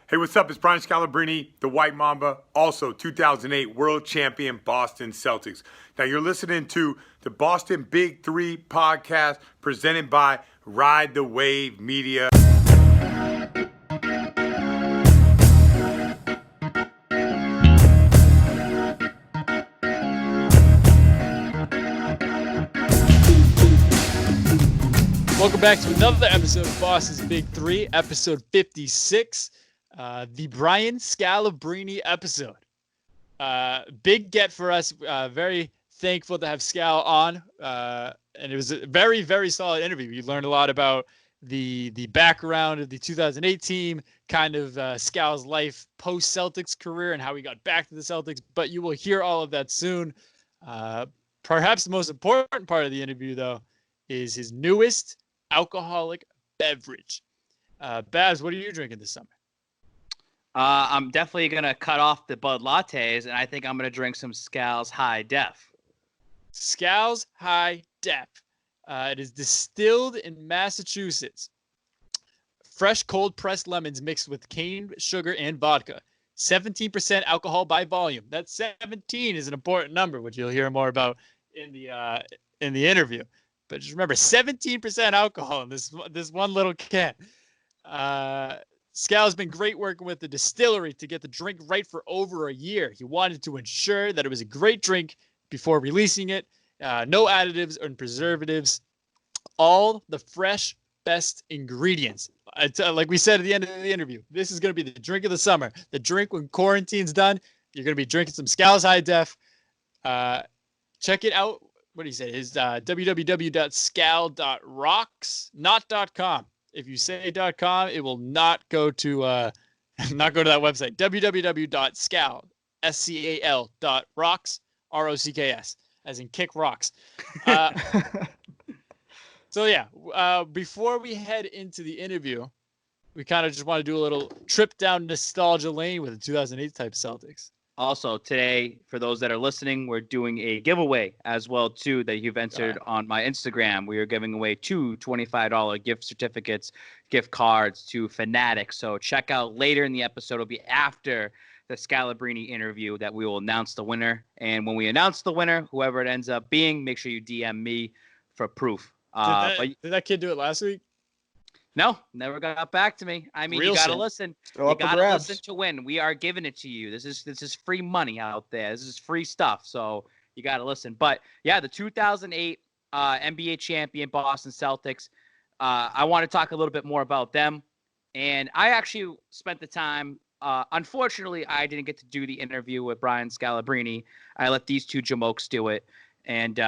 Hey, what's up? It's Brian Scalabrine, the White Mamba, also 2008 World Champion Boston Celtics. Now, you're listening to the Boston Big Three podcast presented by Ride the Wave Media. Welcome back to another episode of Boston's Big Three, episode 56, the Brian Scalabrine episode. Big get for us. Very thankful to have Scal on, and it was a very, very solid interview. We learned a lot about the background of the 2008 team, kind of Scal's life post-Celtics career and how he got back to the Celtics, but you will hear all of that soon. Perhaps the most important part of the interview, though, is his newest alcoholic beverage. Babs, what are you drinking this summer? I'm definitely going to cut off the Bud Lattes, and I think I'm going to drink some Scal's High Def. Scal's High Def. It is distilled in Massachusetts. Fresh cold-pressed lemons mixed with cane sugar and vodka. 17% alcohol by volume. That 17 is an important number, which you'll hear more about in the interview. But just remember, 17% alcohol in this one little can. Scal's been great working with the distillery to get the drink right for over a year. He wanted to ensure that it was a great drink before releasing it. No additives or preservatives. All the fresh, best ingredients. Like we said at the end of the interview, this is going to be the drink of the summer. The drink when quarantine's done. You're going to be drinking some Scal's High Def. Check it out. What do you say? Is www.scal.rocks, not .com. If you say .com, it will not go to that website. www.scal.rocks, ROCKS, as in kick rocks. So yeah, before we head into the interview, we kind of just want to do a little trip down nostalgia lane with the 2008 type Celtics. Also, today, for those that are listening, we're doing a giveaway as well, too, that you've entered on my Instagram. We are giving away two $25 gift certificates, gift cards to Fanatics. So check out later in the episode. It'll be after the Scalabrine interview that we will announce the winner. And when we announce the winner, whoever it ends up being, make sure you DM me for proof. Did that kid do it last week? No, never got back to me. I mean, Real you got to shit. listen. Still You up for got to grabs. listen to win. We are giving it to you. This is free money out there. This is free stuff. So you got to listen. But yeah, the 2008 NBA champion Boston Celtics. I want to talk a little bit more about them. And I actually spent the time. Unfortunately, I didn't get to do the interview with Brian Scalabrine. I let these two jamokes do it. And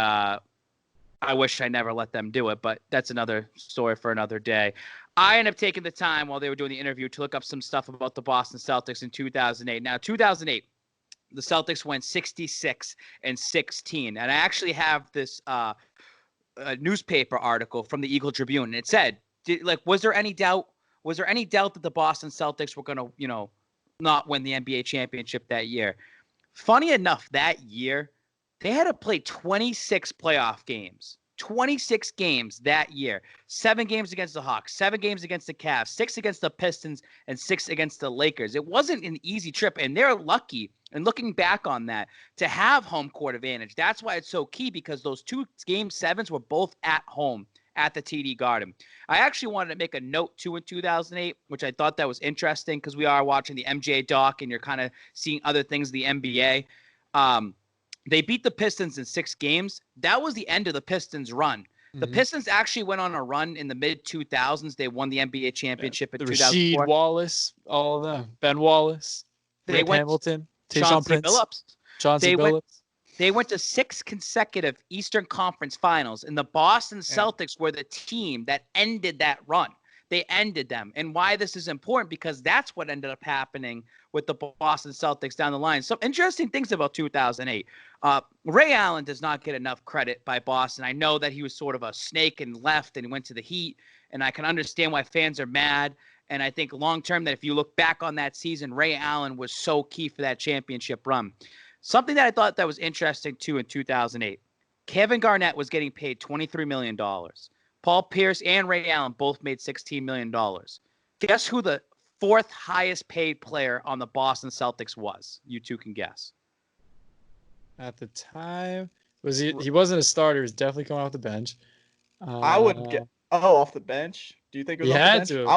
I wish I never let them do it, but that's another story for another day. I ended up taking the time while they were doing the interview to look up some stuff about the Boston Celtics in 2008. Now, 2008, the Celtics went 66-16, and I actually have this newspaper article from the Eagle Tribune, and it said, was there any doubt that the Boston Celtics were going to, not win the NBA championship that year? Funny enough, that year, they had to play 26 playoff games. 26 games that year. 7 games against the Hawks, 7 games against the Cavs, 6 against the Pistons, and 6 against the Lakers. It wasn't an easy trip, and they're lucky, and looking back on that, to have home court advantage. That's why it's so key, because those 2 game 7s were both at home at the TD Garden. I actually wanted to make a note, too, in 2008, which I thought that was interesting, because we are watching the MJ doc, and you're kind of seeing other things in the NBA. They beat the Pistons in 6 games. That was the end of the Pistons' run. The Pistons actually went on a run in the mid-2000s. They won the NBA championship in 2004. Rasheed Wallace, all of them. Ben Wallace, Rick Hamilton, Tayshaun Prince, Chauncey Billups. They went to 6 consecutive Eastern Conference Finals, and the Boston Celtics were the team that ended that run. They ended them. And why this is important, because that's what ended up happening with the Boston Celtics down the line. Some interesting things about 2008. Ray Allen does not get enough credit by Boston. I know that he was sort of a snake and left and went to the Heat, and I can understand why fans are mad. And I think long-term that if you look back on that season, Ray Allen was so key for that championship run. Something that I thought that was interesting, too, in 2008. Kevin Garnett was getting paid $23 million. Paul Pierce and Ray Allen both made $16 million. Guess who the fourth highest paid player on the Boston Celtics was? You two can guess. At the time, was he wasn't a starter. He was definitely coming off the bench. I wouldn't get off the bench. Do you think it was He off the had bench? to.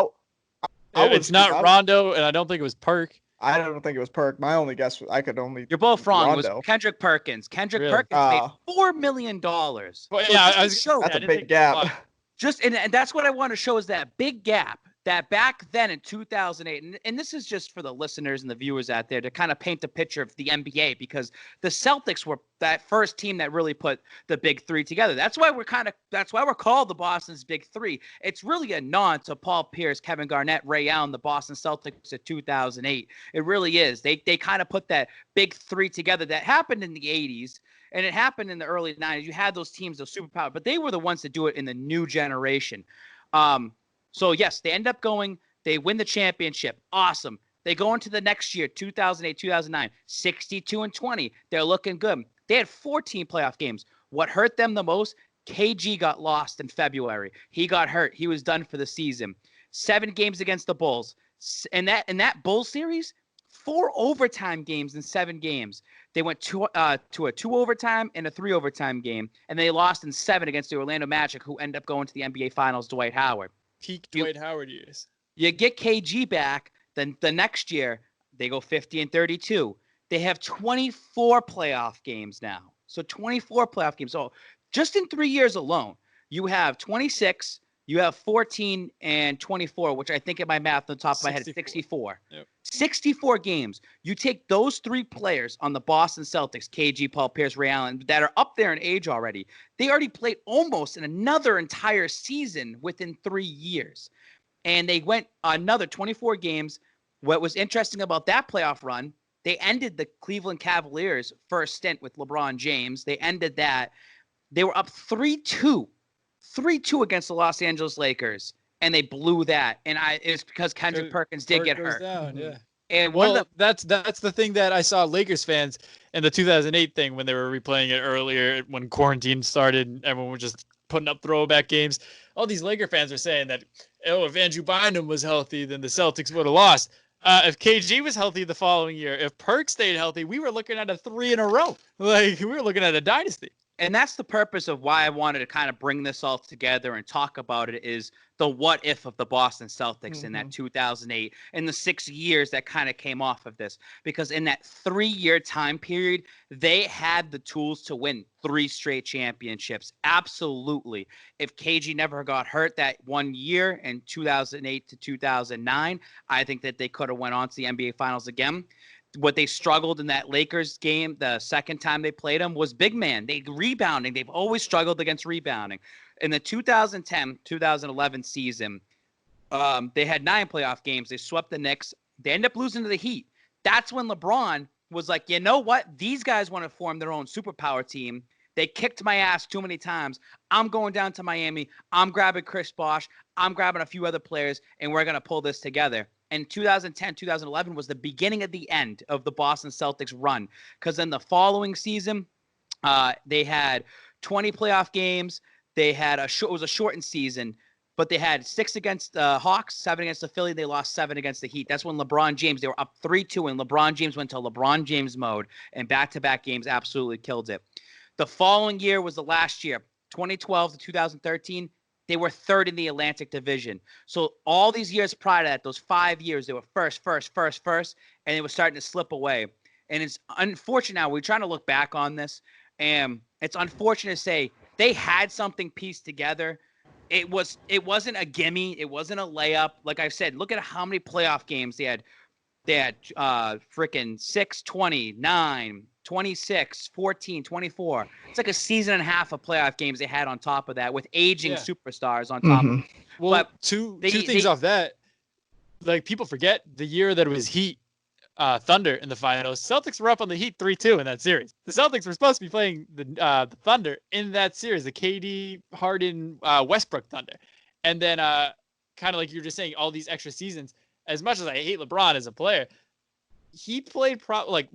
I It's not Rondo, and I don't think it was Perk. I don't think it was Perk. My only guess was I could only. You're both wrong. Rondo. It was Kendrick Perkins. Kendrick Really? Perkins made $4 million. Well, yeah, I was show. That's I a didn't big think it was a lot. gap. And that's what I want to show is that big gap that back then in 2008, and this is just for the listeners and the viewers out there to kind of paint a picture of the NBA, because the Celtics were that first team that really put the big three together. That's why we're called the Boston's Big Three. It's really a nod to Paul Pierce, Kevin Garnett, Ray Allen, the Boston Celtics of 2008. It really is. They kind of put that big three together that happened in the 80s. And it happened in the early 90s. You had those teams, those superpower, but they were the ones to do it in the new generation. So, yes, they end up going. They win the championship. Awesome. They go into the next year, 2008, 2009, 62-20. They're looking good. They had 14 playoff games. What hurt them the most? KG got lost in February. He got hurt. He was done for the season. 7 games against the Bulls. In that Bulls series, 4 overtime games in 7 games. They went to a 2 overtime and a 3 overtime game, and they lost in 7 against the Orlando Magic, who end up going to the NBA Finals, Dwight Howard. Peak Dwight Howard years. You get KG back, then the next year they go 50-32. They have 24 playoff games now. So 24 playoff games. So just in 3 years alone, you have 26, you have 14 and 24, which I think in my math on the top of my head is 64. Yep. 64 games. You take those 3 players on the Boston Celtics, KG, Paul Pierce, Ray Allen, that are up there in age already. They already played almost in another entire season within 3 years. And they went another 24 games. What was interesting about that playoff run, they ended the Cleveland Cavaliers' first stint with LeBron James. They ended that. They were up 3-2 against the Los Angeles Lakers, and they blew that. And it's because Kendrick Perkins did get hurt. Down, yeah. And that's the thing that I saw Lakers fans in the 2008 thing when they were replaying it earlier when quarantine started and everyone was just putting up throwback games. All these Laker fans are saying that, if Andrew Bynum was healthy, then the Celtics would have lost. If KG was healthy the following year, if Perk stayed healthy, we were looking at a 3 in a row. Like, we were looking at a dynasty. And that's the purpose of why I wanted to kind of bring this all together and talk about it, is the what if of the Boston Celtics in that 2008 and the 6 years that kind of came off of this. Because in that 3-year time period, they had the tools to win 3 straight championships. Absolutely. If KG never got hurt that 1 year in 2008 to 2009, I think that they could have went on to the NBA Finals again. What they struggled in that Lakers game, the second time they played them, was big man. Rebounding. They've always struggled against rebounding. In the 2010-2011 season, they had 9 playoff games. They swept the Knicks. They end up losing to the Heat. That's when LeBron was like, you know what? These guys want to form their own superpower team. They kicked my ass too many times. I'm going down to Miami. I'm grabbing Chris Bosh. I'm grabbing a few other players, and we're going to pull this together. And 2010, 2011 was the beginning of the end of the Boston Celtics run, because in the following season, they had 20 playoff games. They had it was a shortened season, but they had 6 against the Hawks, 7 against the Philly. They lost 7 against the Heat. That's when LeBron James, they were up 3-2, and LeBron James went to LeBron James mode, and back-to-back games absolutely killed it. The following year was the last year, 2012 to 2013. They were 3rd in the Atlantic Division. So all these years prior to that, those 5 years, they were first, and they were starting to slip away. And it's unfortunate now. We're trying to look back on this, and it's unfortunate to say they had something pieced together. It wasn't a gimme. It wasn't a layup. Like I said, look at how many playoff games they had. They had freaking 6, 20, 9, 26, 14, 24. It's like a season and a half of playoff games they had on top of that with aging superstars on top of it. Well, but two things off that. Like, people forget the year that it was Heat Thunder in the finals. Celtics were up on the Heat 3-2 in that series. The Celtics were supposed to be playing the Thunder in that series, the KD, Harden, Westbrook Thunder. And then kind of like you were just saying, all these extra seasons, as much as I hate LeBron as a player, he played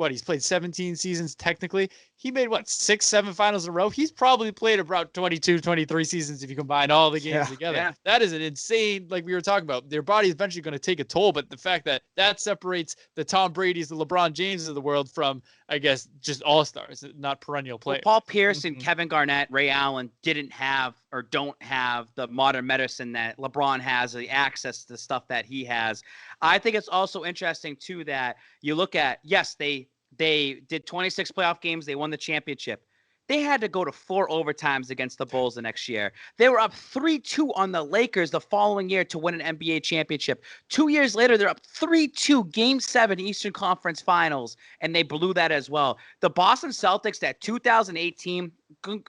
he's played 17 seasons technically. He made 6-7 finals in a row. He's probably played about 22, 23 seasons if you combine all the games together. Yeah. That is an insane, like we were talking about. Their body is eventually going to take a toll, but the fact that separates the Tom Brady's, the LeBron James of the world from, I guess, just all-stars, not perennial players. Well, Paul Pierce and Kevin Garnett, Ray Allen didn't have or don't have the modern medicine that LeBron has, the access to the stuff that he has. I think it's also interesting, too, that you look at, yes, they did 26 playoff games. They won the championship. They had to go to 4 overtimes against the Bulls the next year. They were up 3-2 on the Lakers the following year to win an NBA championship. 2 years later, they're up 3-2, Game 7 Eastern Conference Finals, and they blew that as well. The Boston Celtics, that 2008 team,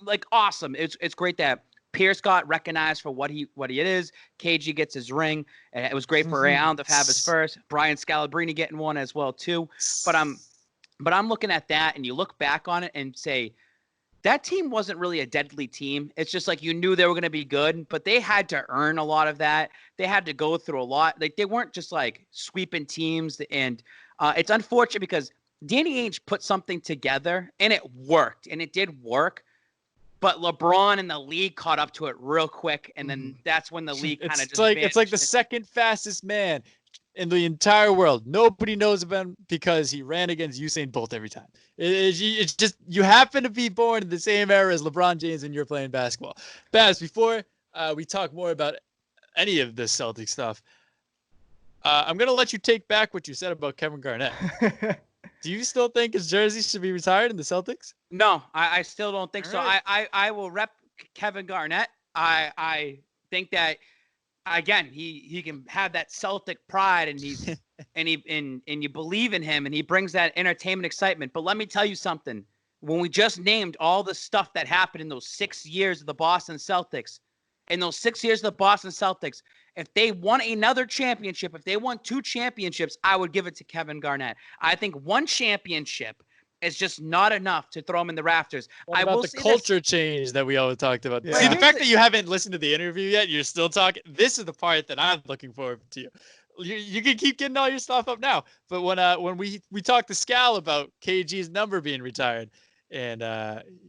like, awesome. It's great that Pierce got recognized for what he is. KG gets his ring. And it was great for Ray Allen to have his first. Brian Scalabrine getting one as well, too. But I'm looking at that, and you look back on it and say, that team wasn't really a deadly team. It's just like you knew they were going to be good, but they had to earn a lot of that. They had to go through a lot. Like, they weren't just like sweeping teams. And it's unfortunate because Danny Ainge put something together, and it worked, and it did work. But LeBron and the league caught up to it real quick, and then that's when the league kind of just it's like the second fastest man in the entire world. Nobody knows about him because he ran against Usain Bolt every time. It's just you happen to be born in the same era as LeBron James and you're playing basketball. Baz, before we talk more about any of this Celtic stuff, I'm going to let you take back what you said about Kevin Garnett. Do you still think his jersey should be retired in the Celtics? No, I still don't think so. Right. I will rep Kevin Garnett. I think that, again, he can have that Celtic pride, and he's and you believe in him, and he brings that entertainment excitement. But let me tell you something. When we just named all the stuff that happened in those 6 years of the Boston Celtics, if they won another championship, if they won 2 championships, I would give it to Kevin Garnett. I think 1 championship is just not enough to throw him in the rafters. What about the culture change that we always talked about? Yeah. See, the fact that you haven't listened to the interview yet, you're still talking. This is the part that I'm looking forward to. You can keep getting all your stuff up now. But when we talked to Scal about KG's number being retired, and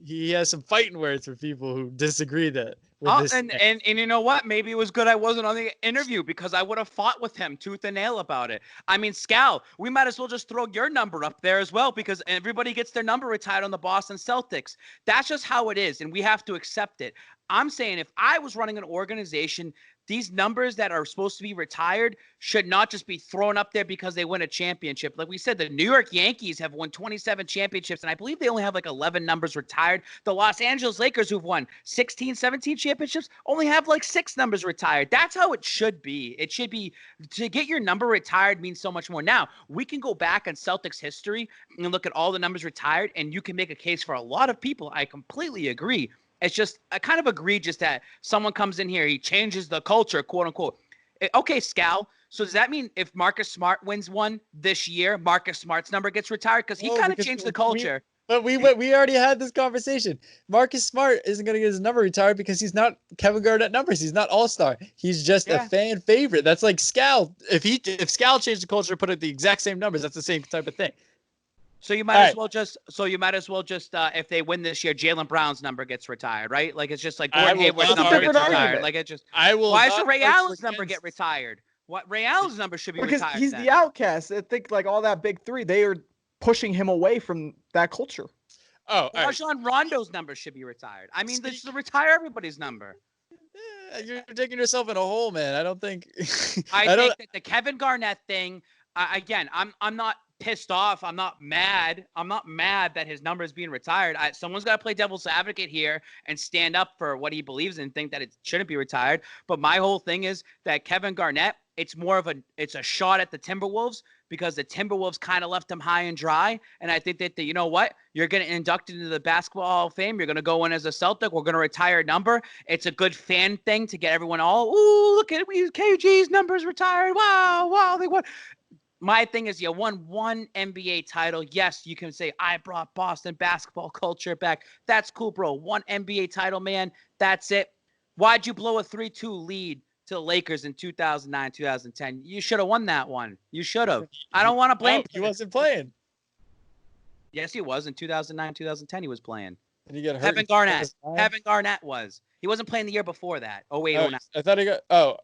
he has some fighting words for people who disagree that. And you know what? Maybe it was good I wasn't on the interview, because I would have fought with him tooth and nail about it. I mean, Scal, we might as well just throw your number up there as well, because everybody gets their number retired on the Boston Celtics. That's just how it is, and we have to accept it. I'm saying if I was running an organization, these numbers that are supposed to be retired should not just be thrown up there because they win a championship. Like we said, the New York Yankees have won 27 championships, and I believe they only have like 11 numbers retired. The Los Angeles Lakers, who've won 16, 17 championships, only have like 6 numbers retired. That's how it should be. It should be, to get your number retired means so much more. Now, we can go back on Celtics history and look at all the numbers retired, and you can make a case for a lot of people. I completely agree. It's just kind of egregious that someone comes in here, he changes the culture, quote unquote. Okay, Scal. So does that mean if Marcus Smart wins one this year, Marcus Smart's number gets retired? Because he kind of changed the culture. But we already had this conversation. Marcus Smart isn't going to get his number retired because he's not Kevin Garnett numbers. He's not all-star. He's just a fan favorite. That's like Scal. If Scal changed the culture, put it the exact same numbers, that's the same type of thing. So you might as well just if they win this year, Jaylen Brown's number gets retired, right? Like it's just like Gordon Hayward's number gets retired. Like it just. Why should Ray Allen's number get retired? What Ray Allen's number should be retired? Because he's the outcast. I think like all that big 3, they are pushing him away from that culture. Oh, Rajon Rondo's number should be retired. I mean, just retire everybody's number. You're digging yourself in a hole, man. I don't think. I think that the Kevin Garnett thing. Again, I'm not pissed off. I'm not mad. I'm not mad that his number is being retired. Someone's got to play devil's advocate here and stand up for what he believes in and think that it shouldn't be retired. But my whole thing is that Kevin Garnett, it's a shot at the Timberwolves, because the Timberwolves kind of left him high and dry. And I think that, you know what? You're going to induct into the Basketball Hall of Fame. You're going to go in as a Celtic. We're going to retire a number. It's a good fan thing to get everyone all, ooh, look at me. KG's number's retired. Wow, they won. My thing is, you won 1 NBA title. Yes, you can say, I brought Boston basketball culture back. That's cool, bro. 1 NBA title, man. That's it. Why'd you blow a 3-2 lead to the Lakers in 2009, 2010. You should have won that one. You should have. I don't want to blame. He wasn't playing. Yes, he was in 2009, 2010. He was playing. And he got hurt. Kevin Garnett. Kevin Garnett was. He wasn't playing the year before that. 08, 09. I thought he got. Oh.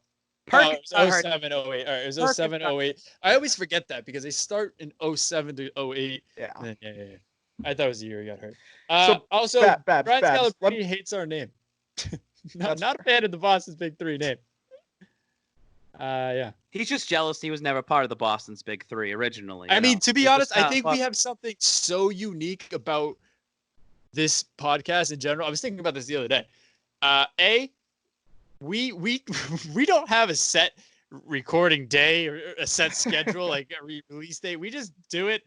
Perkins it was 07, 08. All right, it was 07, 08. I always forget that because they start in 07 to 08. Yeah. Yeah. I thought it was the year he got hurt. So, also, Babs, Brian Scalabrine hates our name. not a fan of the Boston's Big Three name. Yeah. He's just jealous he was never part of the Boston's Big Three originally. I mean, to be honest, I think we have something so unique about this podcast in general. I was thinking about this the other day. We don't have a set recording day or a set schedule, like a release date. We just do it,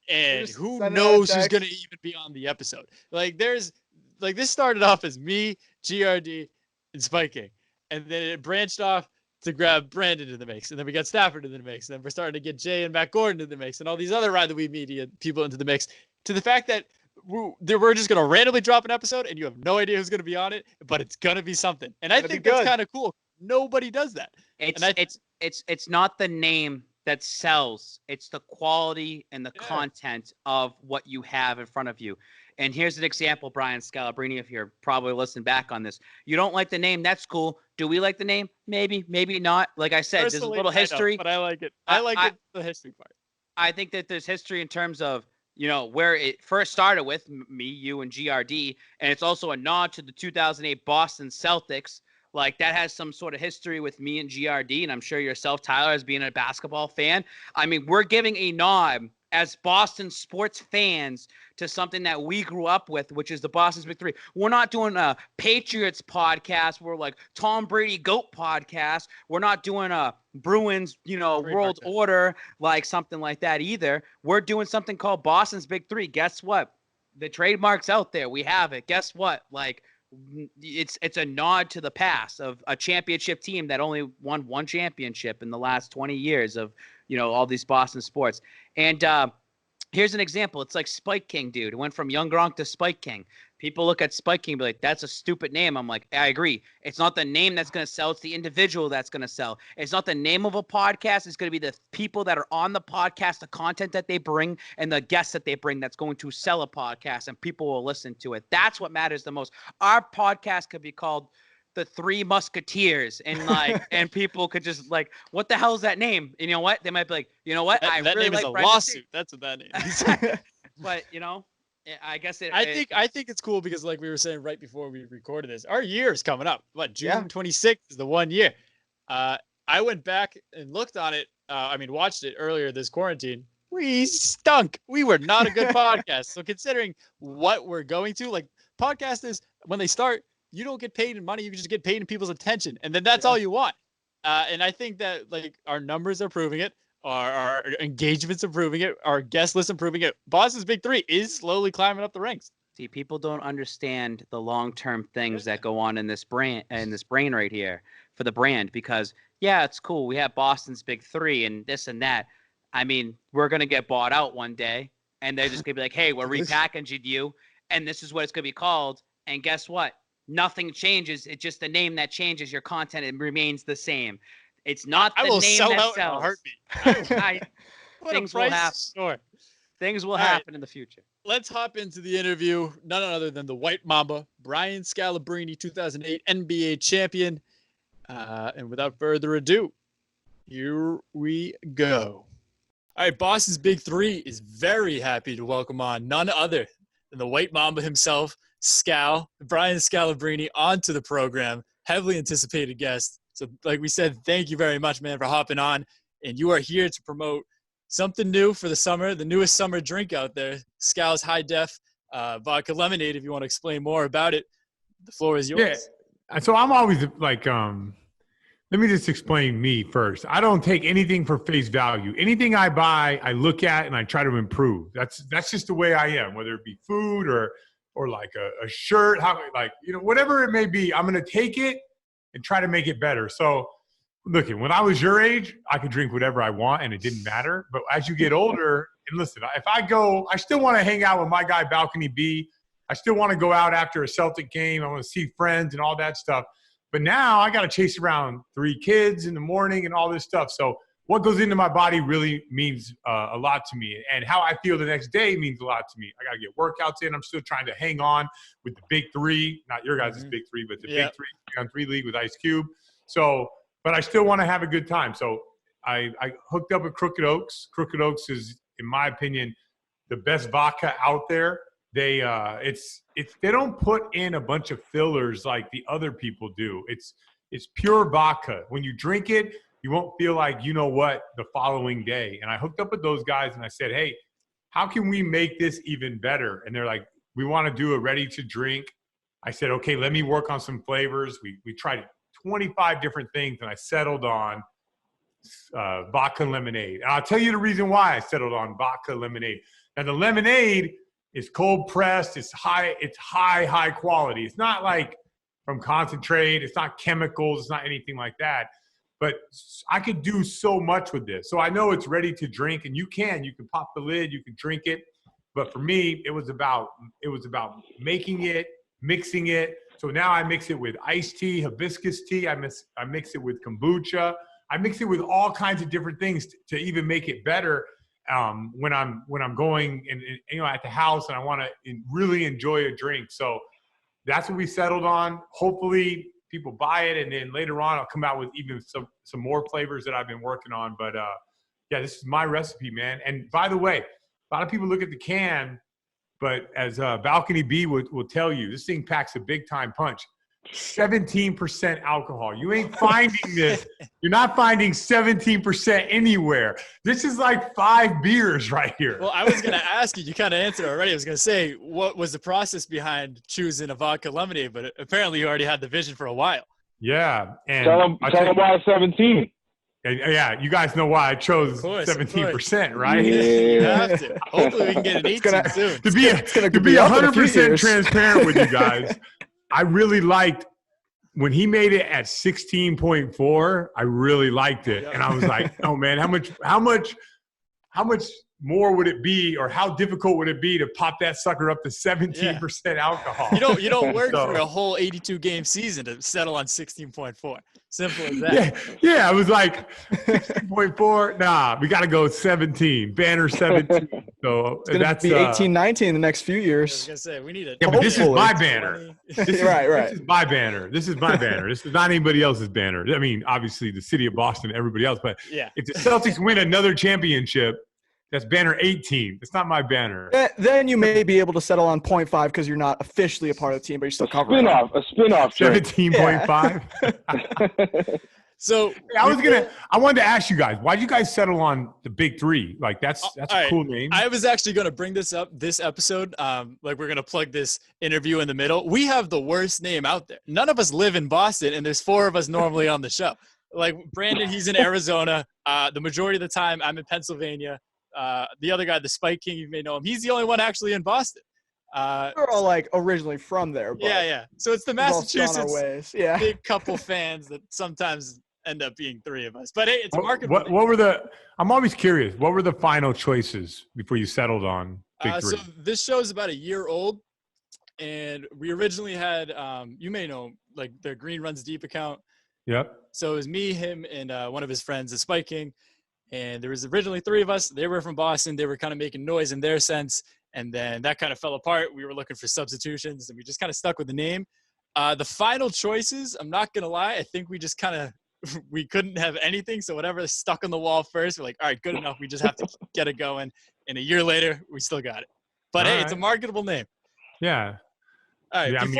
and who knows who's gonna even be on the episode. This started off as me, GRD, and Spike King, and then it branched off to grab Brandon in the mix, and then we got Stafford in the mix, and then we're starting to get Jay and Matt Gordon in the mix, and all these other Ride the Weed Media people into the mix. To the fact that we're just gonna randomly drop an episode, and you have no idea who's gonna be on it, but it's gonna be something, and I think that's kind of cool. Nobody does that. It's not the name that sells; it's the quality and the content of what you have in front of you. And here's an example, Brian Scalabrine, if you're probably listening back on this. You don't like the name, that's cool. Do we like the name? Maybe, maybe not. Like I said, Personally, there's a little history. But I like it. I like the history part. I think that there's history in terms of, where it first started with me, you, and GRD. And it's also a nod to the 2008 Boston Celtics. Like, that has some sort of history with me and GRD. And I'm sure yourself, Tyler, as being a basketball fan. I mean, we're giving a nod as Boston sports fans to something that we grew up with, which is the Boston's Big Three. We're not doing a Patriots podcast. We're like Tom Brady GOAT podcast. We're not doing a Bruins, World Order, like something like that either. We're doing something called Boston's Big Three. Guess what? The trademark's out there. We have it. Guess what? Like, it's a nod to the past of a championship team that only won one championship in the last 20 years of, all these Boston sports. And here's an example. It's like Spike King, dude. It went from Young Gronk to Spike King. People look at Spike King and be like, that's a stupid name. I'm like, I agree. It's not the name that's going to sell. It's the individual that's going to sell. It's not the name of a podcast. It's going to be the people that are on the podcast, the content that they bring, and the guests that they bring that's going to sell a podcast, and people will listen to it. That's what matters the most. Our podcast could be called The Three Musketeers, and and people could just like, what the hell is that name? And you know what? They might be like, you know what? That really name is a lawsuit. That's what that name is. But I guess I think it's cool because, like we were saying right before we recorded this, our year is coming up. June 26th is the 1 year. I went back and looked on it. Watched it earlier this quarantine. We stunk. We were not a good podcast. So considering what we're going to, like, podcasters, when they start, you don't get paid in money. You just get paid in people's attention. And then that's all you want. And I think that, like, our numbers are proving it. Our engagements are proving it. Our guest list improving it. Boston's Big Three is slowly climbing up the ranks. See, people don't understand the long-term things that go on in this brain right here for the brand, because it's cool. We have Boston's Big Three and this and that. I mean, we're going to get bought out one day, and they're just going to be like, hey, we're repackaging you, and this is what it's going to be called. And guess what? Nothing changes. It's just the name that changes. Your content, it remains the same. It's not the name sell that out sells. In a heartbeat. Things will happen. Things will happen in the future. Let's hop into the interview. None other than the White Mamba, Brian Scalabrine, 2008 NBA champion. And without further ado, here we go. All right, Boston's Big Three is very happy to welcome on none other than the White Mamba himself, Brian Scalabrine, onto the program. Heavily anticipated guest. So like we said, thank you very much, man, for hopping on. And you are here to promote something new for the summer, the newest summer drink out there, Scal's High Def Vodka Lemonade. If you want to explain more about it, the floor is yours. Yeah. So I'm always like, let me just explain me first. I don't take anything for face value. Anything I buy, I look at and I try to improve. That's just the way I am, whether it be food or like a shirt, whatever it may be, I'm going to take it and try to make it better. So, look, when I was your age, I could drink whatever I want and it didn't matter. But as you get older, and listen, if I go, I still want to hang out with my guy, Balcony B. I still want to go out after a Celtic game. I want to see friends and all that stuff. But now I got to chase around 3 kids in the morning and all this stuff. So what goes into my body really means a lot to me. And how I feel the next day means a lot to me. I got to get workouts in. I'm still trying to hang on with the big 3, not your guys' big 3, but the big 3-on-3 league with Ice Cube. So, but I still want to have a good time. So I hooked up with Crooked Oaks. Crooked Oaks is, in my opinion, the best vodka out there. They they don't put in a bunch of fillers like the other people do. It's pure vodka. When you drink it, you won't feel like you know what the following day. And I hooked up with those guys and I said, hey, how can we make this even better? And they're like, we want to do a ready to drink. I said, okay, let me work on some flavors. We tried 25 different things and I settled on vodka lemonade. And I'll tell you the reason why I settled on vodka lemonade. Now the lemonade is cold pressed. It's high quality. It's not like from concentrate. It's not chemicals. It's not anything like that. But I could do so much with this. So I know it's ready to drink, and you can pop the lid, you can drink it. But for me, it was about making it, mixing it. So now I mix it with iced tea, hibiscus tea. I mix it with kombucha. I mix it with all kinds of different things to even make it better. When I'm going and at the house and I want to really enjoy a drink. So that's what we settled on. Hopefully people buy it, and then later on I'll come out with even some more flavors that I've been working on. But yeah, this is my recipe, man. And by the way, a lot of people look at the can, but as Balcony B will tell you, this thing packs a big time punch. 17% alcohol. You ain't finding this. You're not finding 17% anywhere. This is like 5 beers right here. Well, I was going to ask you, you kind of answered already. I was going to say, what was the process behind choosing a vodka lemonade? But apparently you already had the vision for a while. Yeah. And tell them why 17. Yeah, you guys know why I chose 17%, right? Yeah. You have to. Hopefully we can get an 18 soon. To be 100% transparent with you guys, I really liked when he made it at 16.4. I really liked it, and I was like, "Oh man, how much more would it be, or how difficult would it be to pop that sucker up to 17% alcohol?" You don't work for a whole 82 game season to settle on 16.4. Simple as that. Yeah. I was like 16.4. Nah, we got to go 17. Banner 17. So It's gonna be 18, 19 in the next few years. I was gonna say we need it. Yeah, but this is my banner. This is my banner. This is my banner. This is not anybody else's banner. I mean, obviously the city of Boston, everybody else. But if the Celtics win another championship, that's banner 18. It's not my banner. Then you may be able to settle on 0.5 because you're not officially a part of the team, but you're still covering. A spin-off. 17.5. So I wanted to ask you guys, why did you guys settle on the big 3? Like that's a cool name. I was actually going to bring this up this episode. Like we're going to plug this interview in the middle. We have the worst name out there. None of us live in Boston, and there's 4 of us normally on the show. Like Brandon, he's in Arizona. The majority of the time I'm in Pennsylvania. The other guy, the Spike King, you may know him. He's the only one actually in Boston. We're all like originally from there. But yeah. So it's the Massachusetts big couple fans that sometimes end up being 3 of us. But hey, it's marketable. What were I'm always curious. What were the final choices before you settled on big 3? So this show is about a year old, and we originally had you may know like the Green Runs Deep account. Yep. So it was me, him, and one of his friends, the Spike King. And there was originally 3 of us. They were from Boston. They were kind of making noise in their sense. And then that kind of fell apart. We were looking for substitutions, and we just kind of stuck with the name. The final choices, I'm not going to lie, I think we just kind of – we couldn't have anything. So whatever stuck on the wall first, we're like, all right, good enough. We just have to get it going. And a year later, we still got it. But, hey, it's a marketable name. Yeah. All right. Yeah, I mean,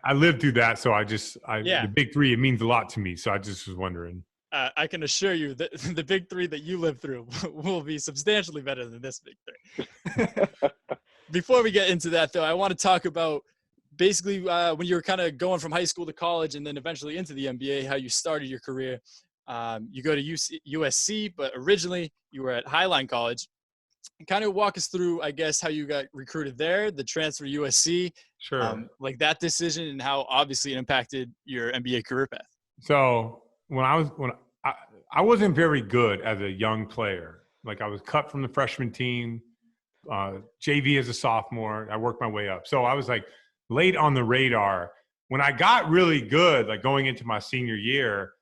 I lived through that. So the big 3, it means a lot to me. So I just was wondering. I can assure you that the big 3 that you lived through will be substantially better than this big 3. Before we get into that, though, I want to talk about basically when you were kind of going from high school to college and then eventually into the NBA, how you started your career. You go to USC, but originally you were at Highline College. Kind of walk us through, I guess, how you got recruited there, the transfer to USC, like that decision and how obviously it impacted your NBA career path. So I wasn't very good as a young player. Like I was cut from the freshman team, JV as a sophomore. I worked my way up. So I was like late on the radar. when I got really good, like going into my senior year,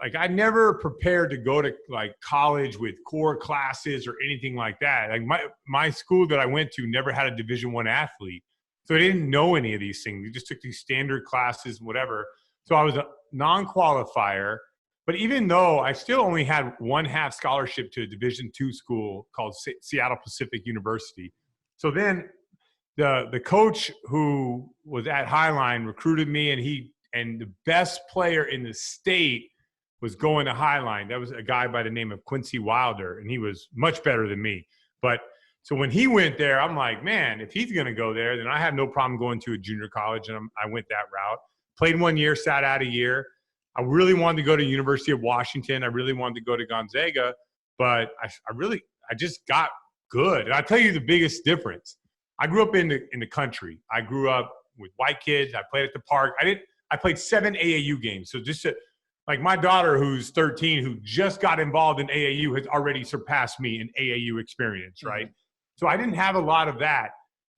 like I never prepared to go to like college with core classes or anything like that. Like my school that I went to never had a Division I athlete. So I didn't know any of these things. We just took these standard classes, whatever. So I was a non-qualifier. But even though I still only had one half scholarship to a Division II school called Seattle Pacific University. So then the coach who was at Highline recruited me, and the best player in the state was going to Highline. That was a guy by the name of Quincy Wilder, and he was much better than me. But so when he went there, I'm like, man, if he's going to go there, then I have no problem going to a junior college, and I went that route. Played 1 year, sat out a year. I really wanted to go to University of Washington. I really wanted to go to Gonzaga, but I just got good. And I'll tell you the biggest difference. I grew up in the country. I grew up with white kids. I played at the park. I played 7 AAU games. So just like my daughter, who's 13, who just got involved in AAU, has already surpassed me in AAU experience, right? Mm-hmm. So I didn't have a lot of that.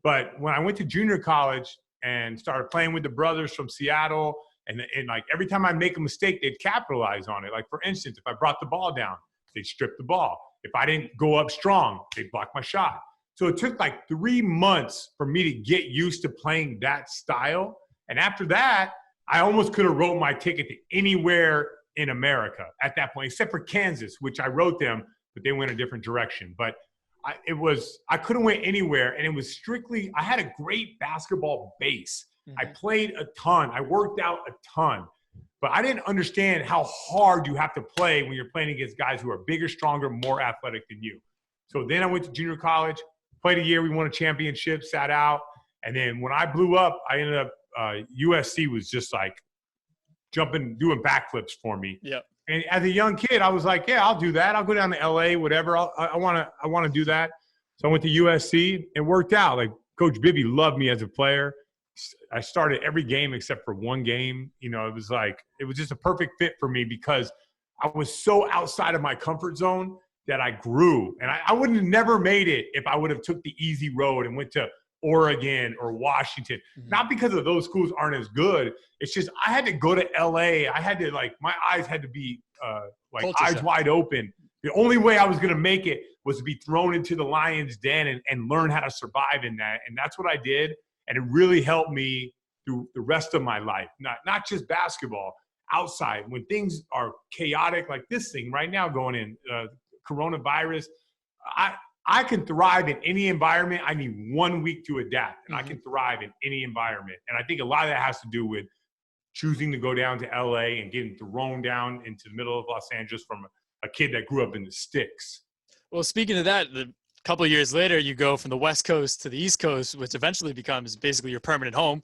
But when I went to junior college and started playing with the brothers from Seattle, and like every time I make a mistake, they'd capitalize on it. Like, for instance, if I brought the ball down, they'd strip the ball. If I didn't go up strong, they'd block my shot. So it took like 3 months for me to get used to playing that style. And after that, I almost could have wrote my ticket to anywhere in America at that point, except for Kansas, which I wrote them, but they went a different direction. But I couldn't went anywhere. And it was strictly, I had a great basketball base. Mm-hmm. I played a ton. I worked out a ton. But I didn't understand how hard you have to play when you're playing against guys who are bigger, stronger, more athletic than you. So then I went to junior college, played a year. We won a championship, sat out. And then when I blew up, I ended up USC was just like doing backflips for me. Yep. And as a young kid, I was like, yeah, I'll do that. I'll go down to LA, whatever. I want to do that. So I went to USC. It worked out. Like Coach Bibby loved me as a player. I started every game except for one game. You know, it was just a perfect fit for me because I was so outside of my comfort zone that I grew. And I wouldn't have never made it if I would have took the easy road and went to Oregon or Washington. Mm-hmm. Not because of those schools aren't as good. It's just I had to go to LA. I had to my eyes had to be eyes wide open. The only way I was going to make it was to be thrown into the lion's den and learn how to survive in that. And that's what I did. And it really helped me through the rest of my life, not just basketball, outside. When things are chaotic like this thing right now going in, coronavirus, I can thrive in any environment. I need 1 week to adapt, and I can thrive in any environment. And I think a lot of that has to do with choosing to go down to LA and getting thrown down into the middle of Los Angeles from a kid that grew up in the sticks. Well, speaking of that, the couple of years later, you go from the West Coast to the East Coast, which eventually becomes basically your permanent home.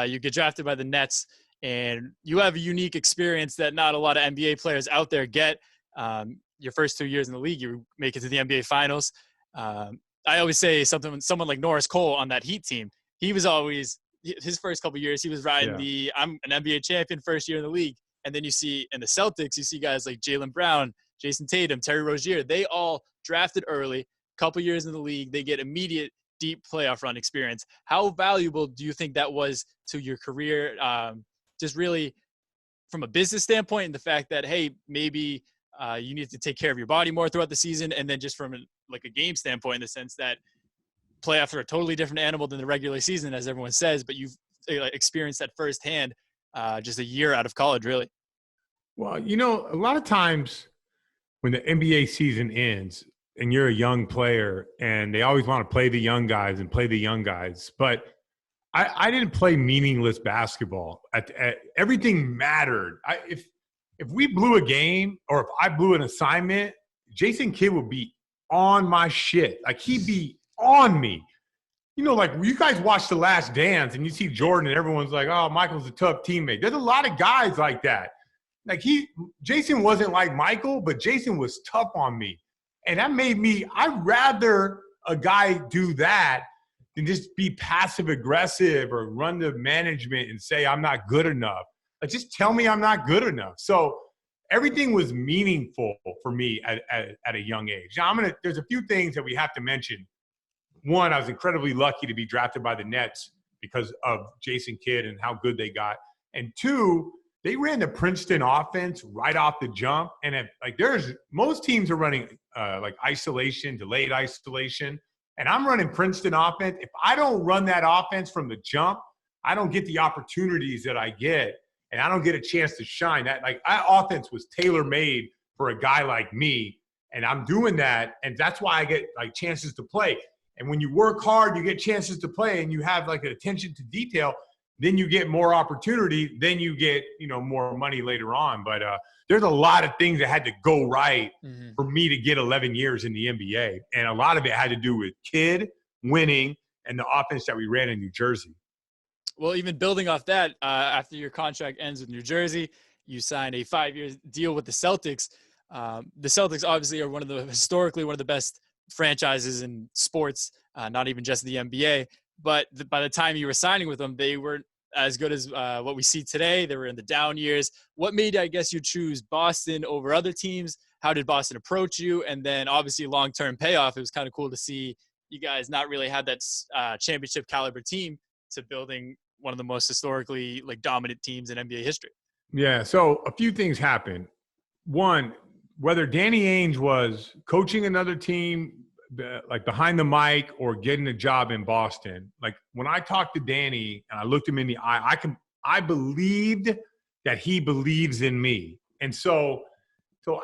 You get drafted by the Nets, and you have a unique experience that not a lot of NBA players out there get. Your first 2 years in the league, you make it to the NBA Finals. I always say someone like Norris Cole on that Heat team, he was always his first couple of years, he was riding I'm an NBA champion first year in the league. And then you see in the Celtics, you see guys like Jaylen Brown, Jason Tatum, Terry Rozier. They all drafted early, couple years in the league, they get immediate deep playoff run experience. How valuable do you think that was to your career? Just really from a business standpoint, and the fact that, hey, maybe you need to take care of your body more throughout the season, and then just from a game standpoint, in the sense that playoffs are a totally different animal than the regular season, as everyone says, but you've experienced that firsthand just a year out of college, really. Well, a lot of times when the NBA season ends and you're a young player and they always want to play the young guys, but I didn't play meaningless basketball. Everything mattered. If we blew a game or if I blew an assignment, Jason Kidd would be on my shit. Like, he'd be on me. Like, you guys watch The Last Dance and you see Jordan and everyone's like, oh, Michael's a tough teammate. There's a lot of guys like that. Like, Jason wasn't like Michael, but Jason was tough on me. And that made me – I'd rather a guy do that than just be passive-aggressive or run to management and say I'm not good enough. Like, just tell me I'm not good enough. So everything was meaningful for me at a young age. Now, there's a few things that we have to mention. One, I was incredibly lucky to be drafted by the Nets because of Jason Kidd and how good they got. And two, they ran the Princeton offense right off the jump. And most teams are running like isolation, delayed isolation. And I'm running Princeton offense. If I don't run that offense from the jump, I don't get the opportunities that I get, and I don't get a chance to shine. That offense was tailor-made for a guy like me, and I'm doing that, and that's why I get like chances to play. And when you work hard, you get chances to play, and you have like an attention to detail. Then you get more opportunity. Then you get more money later on. But there's a lot of things that had to go right for me to get 11 years in the NBA, and a lot of it had to do with kid winning and the offense that we ran in New Jersey. Well, even building off that, after your contract ends with New Jersey, you signed a 5-year deal with the Celtics. The Celtics obviously are historically one of the best franchises in sports, not even just the NBA. But by the time you were signing with them, they weren't as good as what we see today. They were in the down years. What made, I guess, you choose Boston over other teams? How did Boston approach you? And then obviously long-term payoff. It was kind of cool to see you guys not really have that championship caliber team to building one of the most historically dominant teams in NBA history. Yeah, so a few things happened. One, whether Danny Ainge was coaching another team like behind the mic or getting a job in Boston, like when I talked to Danny and I looked him in the eye, I believed that he believes in me. And so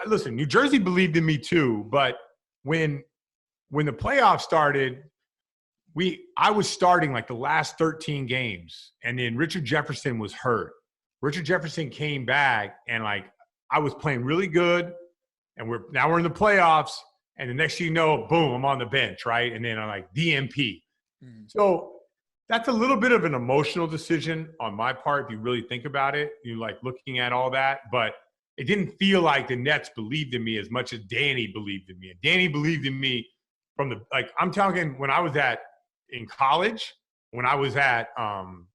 listen, New Jersey believed in me too, but when the playoffs started, I was starting like the last 13 games, and then Richard Jefferson was hurt. Richard Jefferson came back, and like I was playing really good, and we're in the playoffs, and the next thing you know, boom, I'm on the bench, right? And then I'm like DNP. So that's a little bit of an emotional decision on my part if you really think about it. You like looking at all that, but it didn't feel like the Nets believed in me as much as Danny believed in me. And Danny believed in me from I'm talking when I was in college, when I was at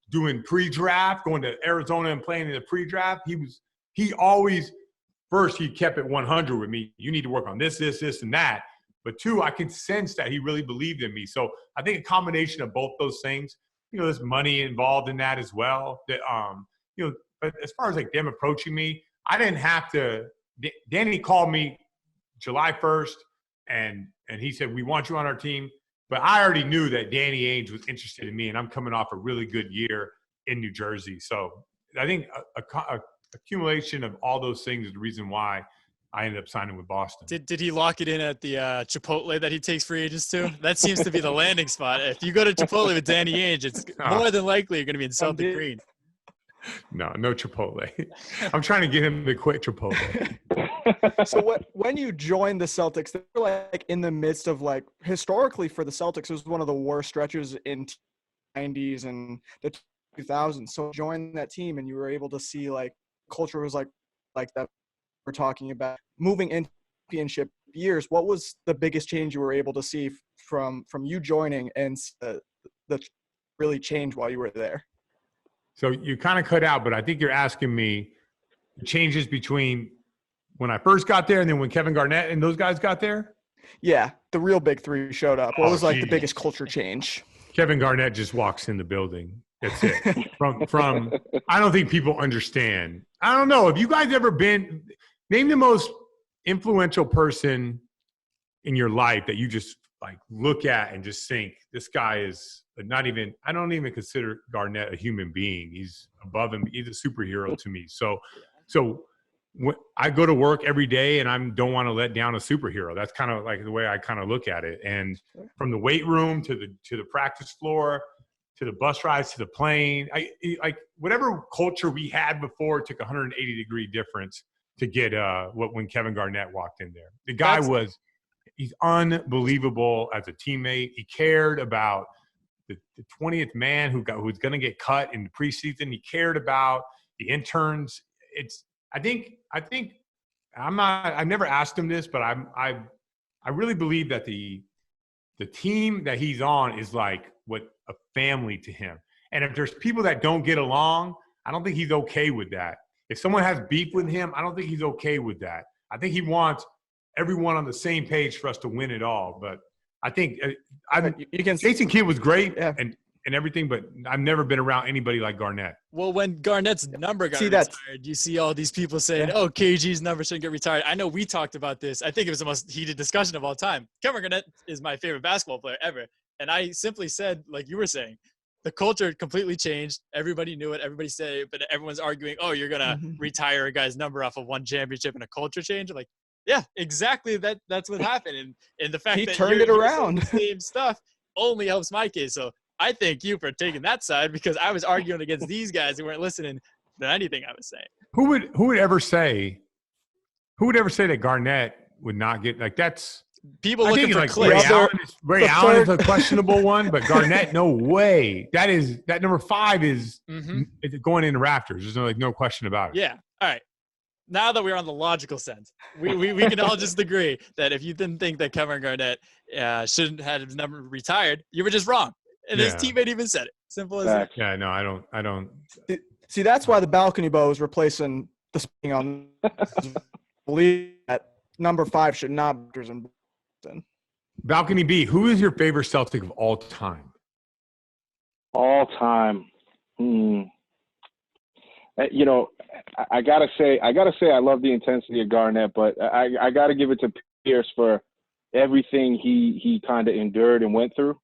doing pre-draft, going to Arizona and playing in the pre-draft, he always first he kept it 100 with me. You need to work on this, and that. But two, I could sense that he really believed in me. So I think a combination of both those things, there's money involved in that as well. That but as far as like them approaching me, I didn't have to. Danny called me July 1st, and he said, "We want you on our team." But I already knew that Danny Ainge was interested in me, and I'm coming off a really good year in New Jersey. So I think a accumulation of all those things is the reason why I ended up signing with Boston. Did he lock it in at the Chipotle that he takes free agents to? That seems to be the landing spot. If you go to Chipotle with Danny Ainge, it's more than likely you're going to be in Celtic green. No Chipotle. I'm trying to get him to quit Chipotle. So when you joined the Celtics, they were like in the midst of like historically for the Celtics, it was one of the worst stretches in the 90s and the 2000s. So join that team and you were able to see like culture was like that we're talking about moving into championship years. What was the biggest change you were able to see from you joining and the really change while you were there? So you kind of cut out, but I think you're asking me the changes between when I first got there and then when Kevin Garnett and those guys got there? Yeah, the real big three showed up. What was like the biggest culture change? Kevin Garnett just walks in the building. That's it. From I don't think people understand. I don't know. Have you guys ever been – name the most influential person in your life that you just like look at and just think this guy is not even – I don't even consider Garnett a human being. He's above him. He's a superhero to me. So when I go to work every day and I don't want to let down a superhero. That's kind of like the way I kind of look at it. And from the weight room to the practice floor to the bus rides to the plane, like whatever culture we had before, it took 180-degree difference to get when Kevin Garnett walked in there. The guy he's unbelievable as a teammate. He cared about the 20th man who's going to get cut in the preseason. He cared about the interns. I've never asked him this, but I really believe that the team that he's on is like what a family to him. And if there's people that don't get along, I don't think he's okay with that. If someone has beef with him, I don't think he's okay with that. I think he wants everyone on the same page for us to win it all. But I think Jason Kidd was great, yeah. and and everything, but I've never been around anybody like Garnett. Well, when Garnett's number got See, that's- retired, you see all these people saying, "Oh, KG's number shouldn't get retired." I know we talked about this. I think it was the most heated discussion of all time. Kevin Garnett is my favorite basketball player ever, and I simply said, like you were saying, the culture completely changed. Everybody knew it. Everybody said it, but everyone's arguing, "Oh, you're gonna retire a guy's number off of one championship and a culture change." I'm like, yeah, exactly. That's what happened, and the fact He that turned you're it around. saying the same stuff only helps my case. So I thank you for taking that side because I was arguing against these guys who weren't listening to anything I was saying. Who would ever say that Garnett would not get like that's People I looking think for like clicks. Ray Allen is a questionable one, but Garnett, no way. That number 5 is it's going in the rafters. There's no question about it. Yeah. All right. Now that we're on the logical sense, we can all just agree that if you didn't think that Kevin Garnett shouldn't have his number retired, you were just wrong. And his teammate even said it. Simple as that. Yeah, no, I don't. See, that's why the balcony bow is replacing the spring on. Believe that number 5 should not be in Boston. Balcony B, who is your favorite Celtic of all time? All time. You know, I gotta say I love the intensity of Garnett, but I gotta give it to Pierce for everything he kind of endured and went through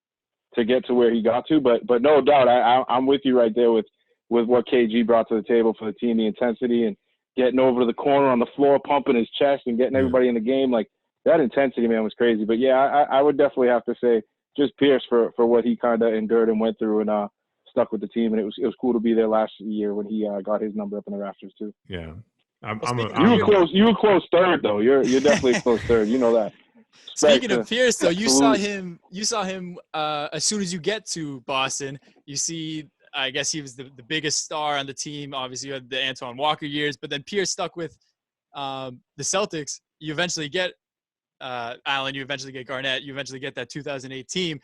to get to where he got to. But no doubt, I'm with you right there with what KG brought to the table for the team, the intensity and getting over to the corner on the floor, pumping his chest and getting everybody in the game. Like that intensity, man, was crazy. But yeah, I would definitely have to say just Pierce for what he kind of endured and went through and stuck with the team. And it was cool to be there last year when he got his number up in the rafters too. Yeah. You were close third though. You're definitely a close third. You know that. Speaking of Pierce, though, you saw him as soon as you get to Boston. You see, I guess he was the biggest star on the team. Obviously, you had the Antoine Walker years, but then Pierce stuck with the Celtics. You eventually get Allen. You eventually get Garnett. You eventually get that 2008 team.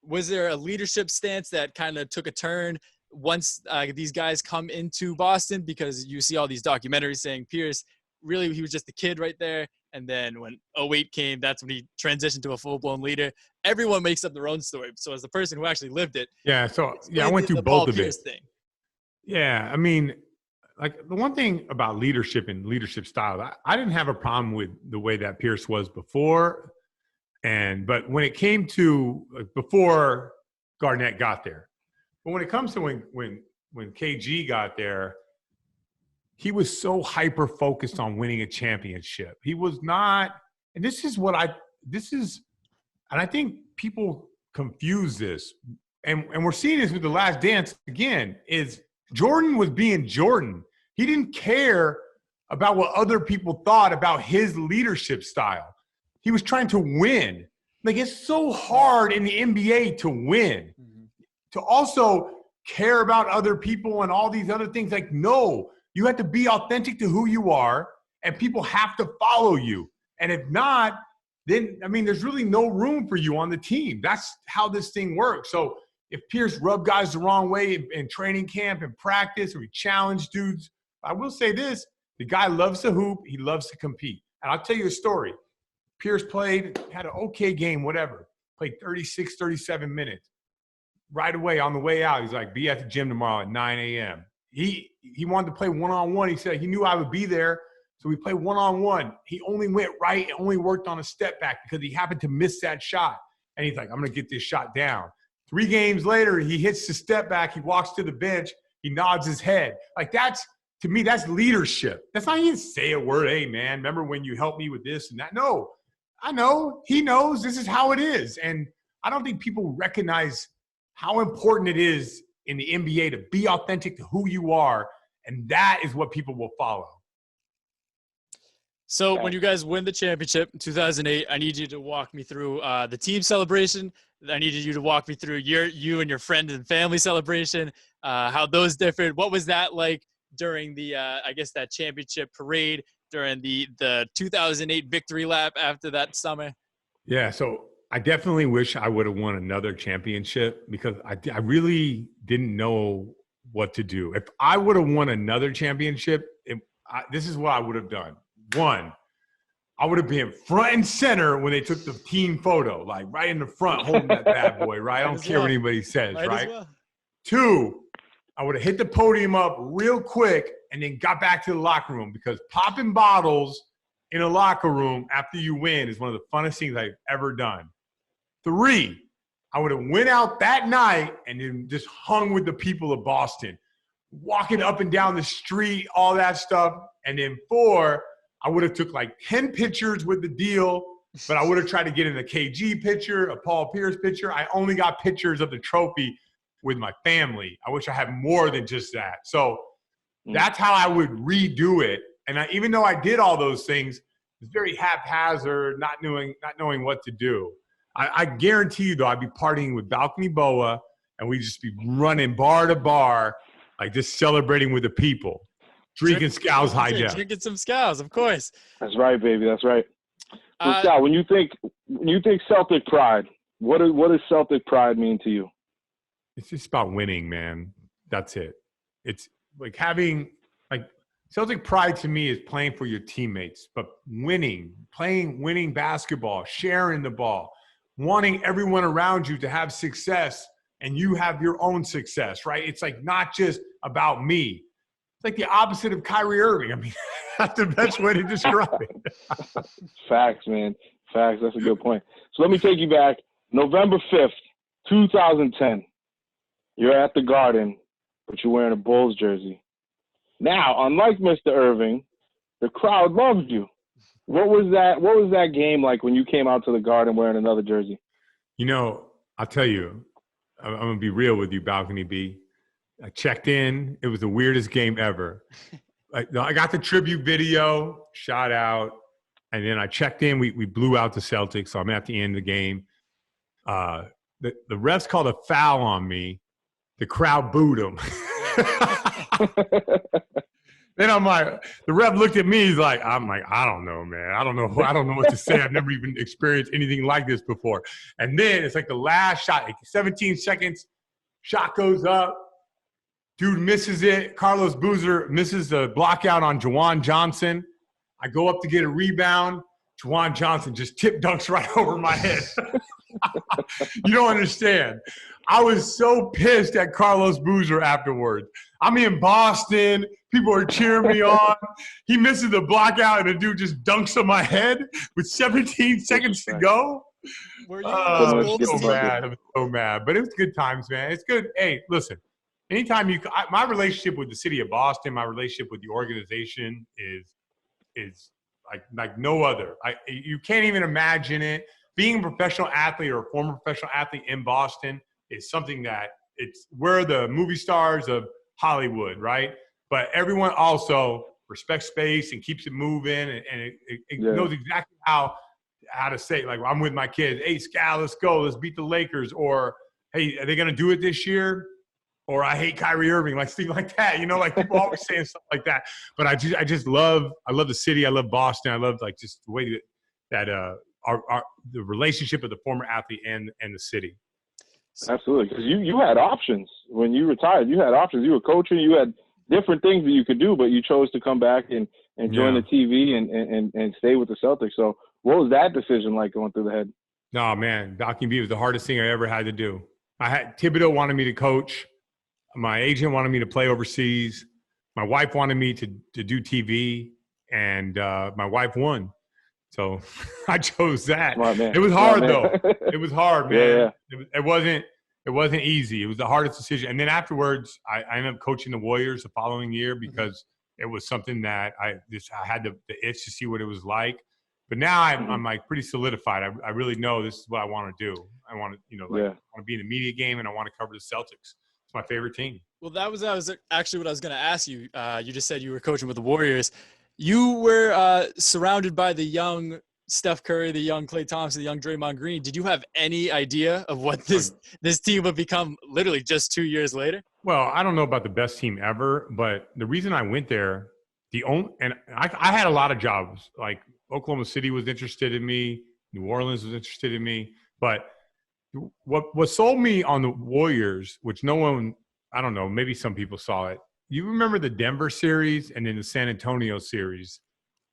Was there a leadership stance that kind of took a turn once these guys come into Boston? Because you see all these documentaries saying Pierce, really, he was just a kid right there. And then when 08 came, that's when he transitioned to a full-blown leader. Everyone makes up their own story. So as the person who actually lived it. Yeah, I went through both of it. Thing. Yeah, I mean, like the one thing about leadership and leadership style, I didn't have a problem with the way that Pierce was before. But when it came to before Garnett got there, but when it comes to when KG got there, he was so hyper focused on winning a championship. He was not, and I think people confuse this, and we're seeing this with The Last Dance again, is Jordan was being Jordan. He didn't care about what other people thought about his leadership style. He was trying to win. Like, it's so hard in the NBA to win, to also care about other people and all these other things. Like, no, you have to be authentic to who you are, and people have to follow you. And if not, then, I mean, there's really no room for you on the team. That's how this thing works. So if Pierce rubbed guys the wrong way in training camp and practice, or he challenged dudes, I will say this, the guy loves to hoop. He loves to compete. And I'll tell you a story. Pierce had an okay game, whatever. Played 36, 37 minutes. Right away, on the way out, he's like, be at the gym tomorrow at 9 a.m. He wanted to play one-on-one. He said he knew I would be there, so we played one-on-one. He only went right and only worked on a step back because he happened to miss that shot. And he's like, I'm going to get this shot down. 3 games later, he hits the step back. He walks to the bench. He nods his head. Like, to me, that's leadership. That's not even say a word, hey, man, remember when you helped me with this and that? No, I know. He knows this is how it is. And I don't think people recognize how important it is in the NBA to be authentic to who you are, and that is what people will follow. So when you guys win the championship in 2008, I need you to walk me through the team celebration. I needed you to walk me through you and your friend and family celebration, how those differed. What was that like during the, I guess, that championship parade during the 2008 victory lap after that summer? Yeah, so I definitely wish I would have won another championship because I really didn't know what to do. If I would have won another championship, this is what I would have done. One, I would have been front and center when they took the team photo, like right in the front, holding that bad boy, right? I don't care what anybody says, right? Well. 2, I would have hit the podium up real quick and then got back to the locker room, because popping bottles in a locker room after you win is one of the funnest things I've ever done. 3, I would have went out that night and then just hung with the people of Boston, walking up and down the street, all that stuff. And then 4, I would have took like 10 pictures with the deal, but I would have tried to get in a KG picture, a Paul Pierce picture. I only got pictures of the trophy with my family. I wish I had more than just that. So that's how I would redo it. And even though I did all those things, it's very haphazard, not knowing what to do. I guarantee you, though, I'd be partying with Balcony Boa, and we'd just be running bar to bar, like just celebrating with the people. Drinking Scal's high def. Drinking some Scal's, of course. That's right, baby. That's right. So, Scal, when you think Celtic pride, what does Celtic pride mean to you? It's just about winning, man. That's it. It's like having Celtic pride to me is playing for your teammates, but winning basketball, sharing the ball, wanting everyone around you to have success, and you have your own success, right? It's like not just about me. It's like the opposite of Kyrie Irving. I mean, that's the best way to describe it. Facts, man. Facts. That's a good point. So let me take you back. November 5th, 2010. You're at the Garden, but you're wearing a Bulls jersey. Now, unlike Mr. Irving, the crowd loved you. What was that game like when you came out to the Garden wearing another jersey? You know, I'll tell you, I'm going to be real with you, Balcony B. I checked in. It was the weirdest game ever. I got the tribute video, shout out, and then I checked in. We blew out the Celtics, so I'm at the end of the game. The refs called a foul on me. The crowd booed him. Then I'm like, the ref looked at me. I'm like, I don't know, man. I don't know what to say. I've never even experienced anything like this before. And then it's like the last shot, like 17 seconds, shot goes up. Dude misses it. Carlos Boozer misses the block out on Juwan Johnson. I go up to get a rebound. Juwan Johnson just tip dunks right over my head. You don't understand. I was so pissed at Carlos Boozer afterwards. I'm in Boston. People are cheering me on. He misses the block out, and the dude just dunks on my head with 17 seconds to go. Were you I'm so mad. But it was good times, man. It's good. Hey, listen. Anytime my relationship with the city of Boston, my relationship with the organization is like no other. You can't even imagine it. Being a professional athlete or a former professional athlete in Boston is something that we're the movie stars of Hollywood, right? But everyone also respects space and keeps it moving, and it knows exactly how to say, like, I'm with my kids. Hey, Scal, let's go. Let's beat the Lakers. Or, hey, are they going to do it this year? Or I hate Kyrie Irving, like things like that. You know, like people always saying stuff like that. But I love the city. I love Boston. I love like just the way that the relationship of the former athlete and the city. Absolutely, because you had options when you retired. You had options. You were coaching. You had different things that you could do, but you chose to come back and join the TV and stay with the Celtics. So what was that decision like going through the head? No, man, Docking B was the hardest thing I ever had to do. Thibodeau wanted me to coach. My agent wanted me to play overseas. My wife wanted me to do TV, and my wife won. So I chose that. It was hard, though. It was hard, man. Yeah. It wasn't easy. It was the hardest decision. And then afterwards, I ended up coaching the Warriors the following year because it was something that I had the itch to see what it was like. But now I'm like pretty solidified. I really know this is what I want to do. I want to, I want to be in the media game, and I want to cover the Celtics. It's my favorite team. Well, that was actually what I was going to ask you. You just said you were coaching with the Warriors. You were surrounded by the young Steph Curry, the young Klay Thompson, the young Draymond Green. Did you have any idea of what this team would become literally just 2 years later? Well, I don't know about the best team ever, but the reason I went there, I had a lot of jobs. Like Oklahoma City was interested in me, New Orleans was interested in me, but what sold me on the Warriors, which no one, I don't know, maybe some people saw it. You remember the Denver series and then the San Antonio series.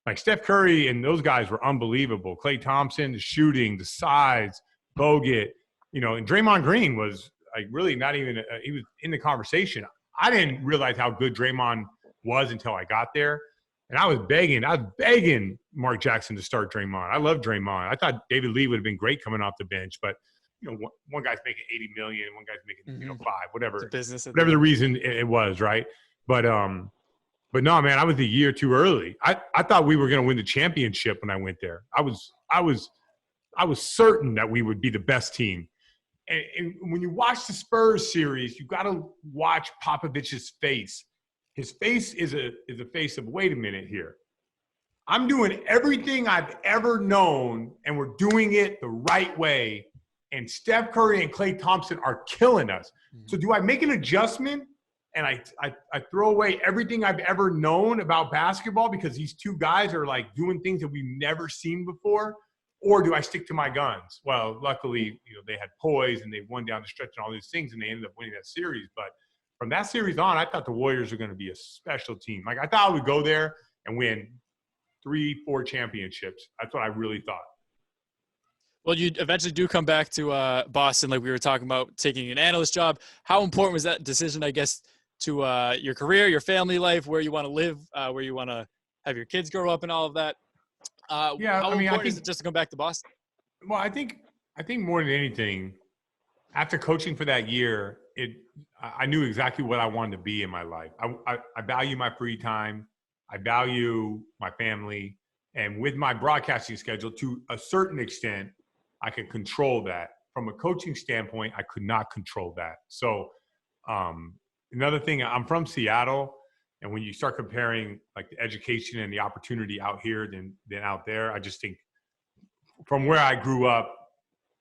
Like Steph Curry and those guys were unbelievable. Klay Thompson, the shooting, the size, Bogut, and Draymond Green was like really not even he was in the conversation. I didn't realize how good Draymond was until I got there. And I was begging Mark Jackson to start Draymond. I love Draymond. I thought David Lee would have been great coming off the bench, but one guy's making $80 million, one guy's making $5, whatever. It's a business, whatever the reason it was, right? But no, man, I was a year too early. I thought we were going to win the championship when I went there. I was certain that we would be the best team. And when you watch the Spurs series, you got to watch Popovich's face. His face is a face of, wait a minute here. I'm doing everything I've ever known, and we're doing it the right way. And Steph Curry and Klay Thompson are killing us. So do I make an adjustment and I throw away everything I've ever known about basketball because these two guys are like doing things that we've never seen before? Or do I stick to my guns? Well, luckily, they had poise and they won down the stretch and all these things, and they ended up winning that series. But from that series on, I thought the Warriors were going to be a special team. Like, I thought I would go there and win 3-4 championships. That's what I really thought. Well, you eventually do come back to Boston, like we were talking about, taking an analyst job. How important was that decision, I guess, to your career, your family life, where you want to live, where you want to have your kids grow up and all of that? How important is it just to come back to Boston? Well, I think more than anything, after coaching for that year, I knew exactly what I wanted to be in my life. I value my free time. I value my family. And with my broadcasting schedule, to a certain extent, I can control that. From a coaching standpoint, I could not control that. So another thing, I'm from Seattle. And when you start comparing like the education and the opportunity out here than out there, I just think from where I grew up,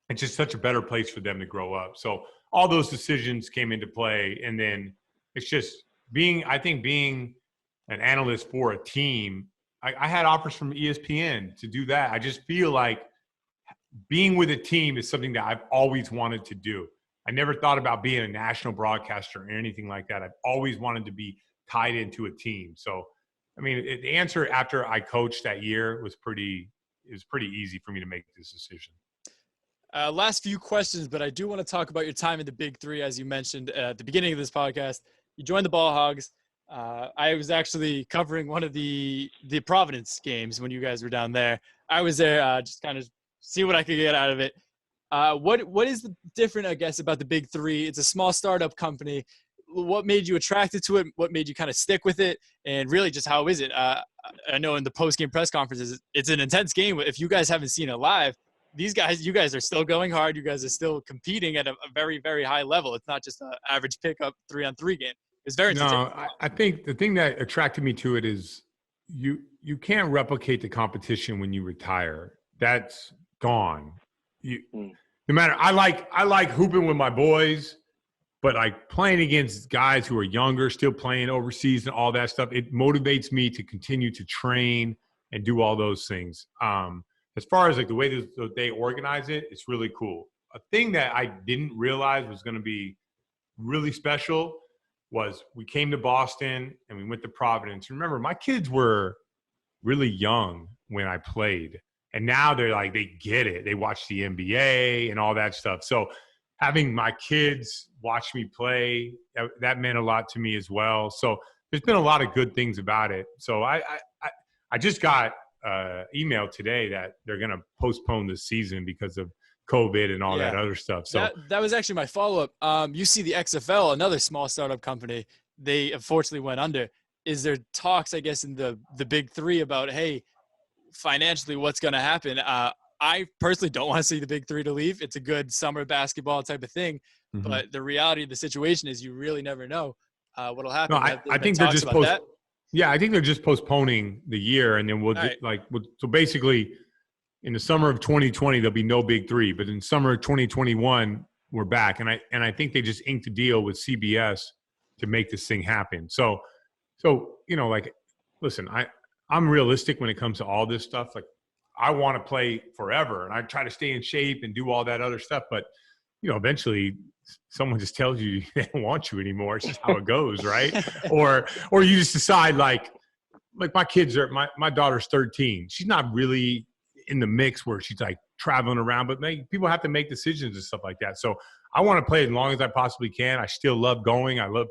it's just such a better place for them to grow up. So all those decisions came into play. And then it's just being an analyst for a team. I had offers from ESPN to do that. I just feel like being with a team is something that I've always wanted to do. I never thought about being a national broadcaster or anything like that. I've always wanted to be tied into a team. So, I mean, the answer after I coached that year was pretty easy for me to make this decision. Last few questions, but I do want to talk about your time in the Big Three, as you mentioned at the beginning of this podcast. You joined the Ball Hogs. I was actually covering one of the Providence games when you guys were down there. I was there just kind of see what I could get out of it. What is the different, I guess, about the Big Three? It's a small startup company. What made you attracted to it? What made you kind of stick with it? And really just how is it? I know in the post-game press conferences, it's an intense game. If you guys haven't seen it live, you guys are still going hard. You guys are still competing at a very, very high level. It's not just an average pickup 3-on-3 game. It's very entertaining. No, I think the thing that attracted me to it is you can't replicate the competition when you retire. That's gone. No matter, I like hooping with my boys, but like playing against guys who are younger, still playing overseas and all that stuff, it motivates me to continue to train and do all those things. As far as like the way that they organize it, it's really cool. A thing that I didn't realize was going to be really special was we came to Boston and we went to Providence. Remember, my kids were really young when I played. And now they're like, they get it. They watch the NBA and all that stuff. So having my kids watch me play, that meant a lot to me as well. So there's been a lot of good things about it. So I just got email today that they're going to postpone the season because of COVID and all that other stuff. So that was actually my follow-up. You see the XFL, another small startup company, they unfortunately went under. Is there talks, I guess, in the Big Three about, hey, financially what's going to happen? I personally don't want to see the Big Three to leave. It's a good summer basketball type of thing. Mm-hmm. But the reality of the situation is you really never know what'll happen. No, I think they're just I think they're just postponing the year, and then so basically in the summer of 2020 there'll be no Big Three, but in summer of 2021 we're back, and I think they just inked a deal with CBS to make this thing happen. So like, listen, I'm realistic when it comes to all this stuff. Like, I want to play forever, and I try to stay in shape and do all that other stuff. But, eventually someone just tells you they don't want you anymore. It's just how it goes, right? or you just decide, like, like my kids are, my daughter's 13. She's not really in the mix where she's like traveling around, but people have to make decisions and stuff like that. So I want to play as long as I possibly can. I still love going. I love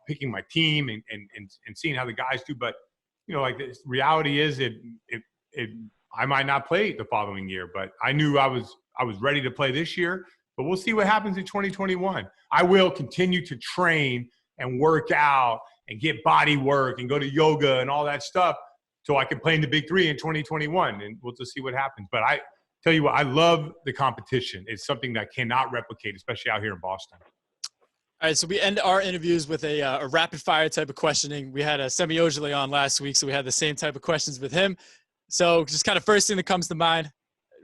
picking my team and seeing how the guys do. But, like the reality is I might not play the following year, but I knew I was ready to play this year, but we'll see what happens in 2021. I will continue to train and work out and get body work and go to yoga and all that stuff so I can play in the Big Three in 2021, and we'll just see what happens. But I tell you what, I love the competition. It's something that I cannot replicate, especially out here in Boston. All right, so we end our interviews with a rapid fire type of questioning. We had Semi Ojeleye on last week, so we had the same type of questions with him. So just kind of first thing that comes to mind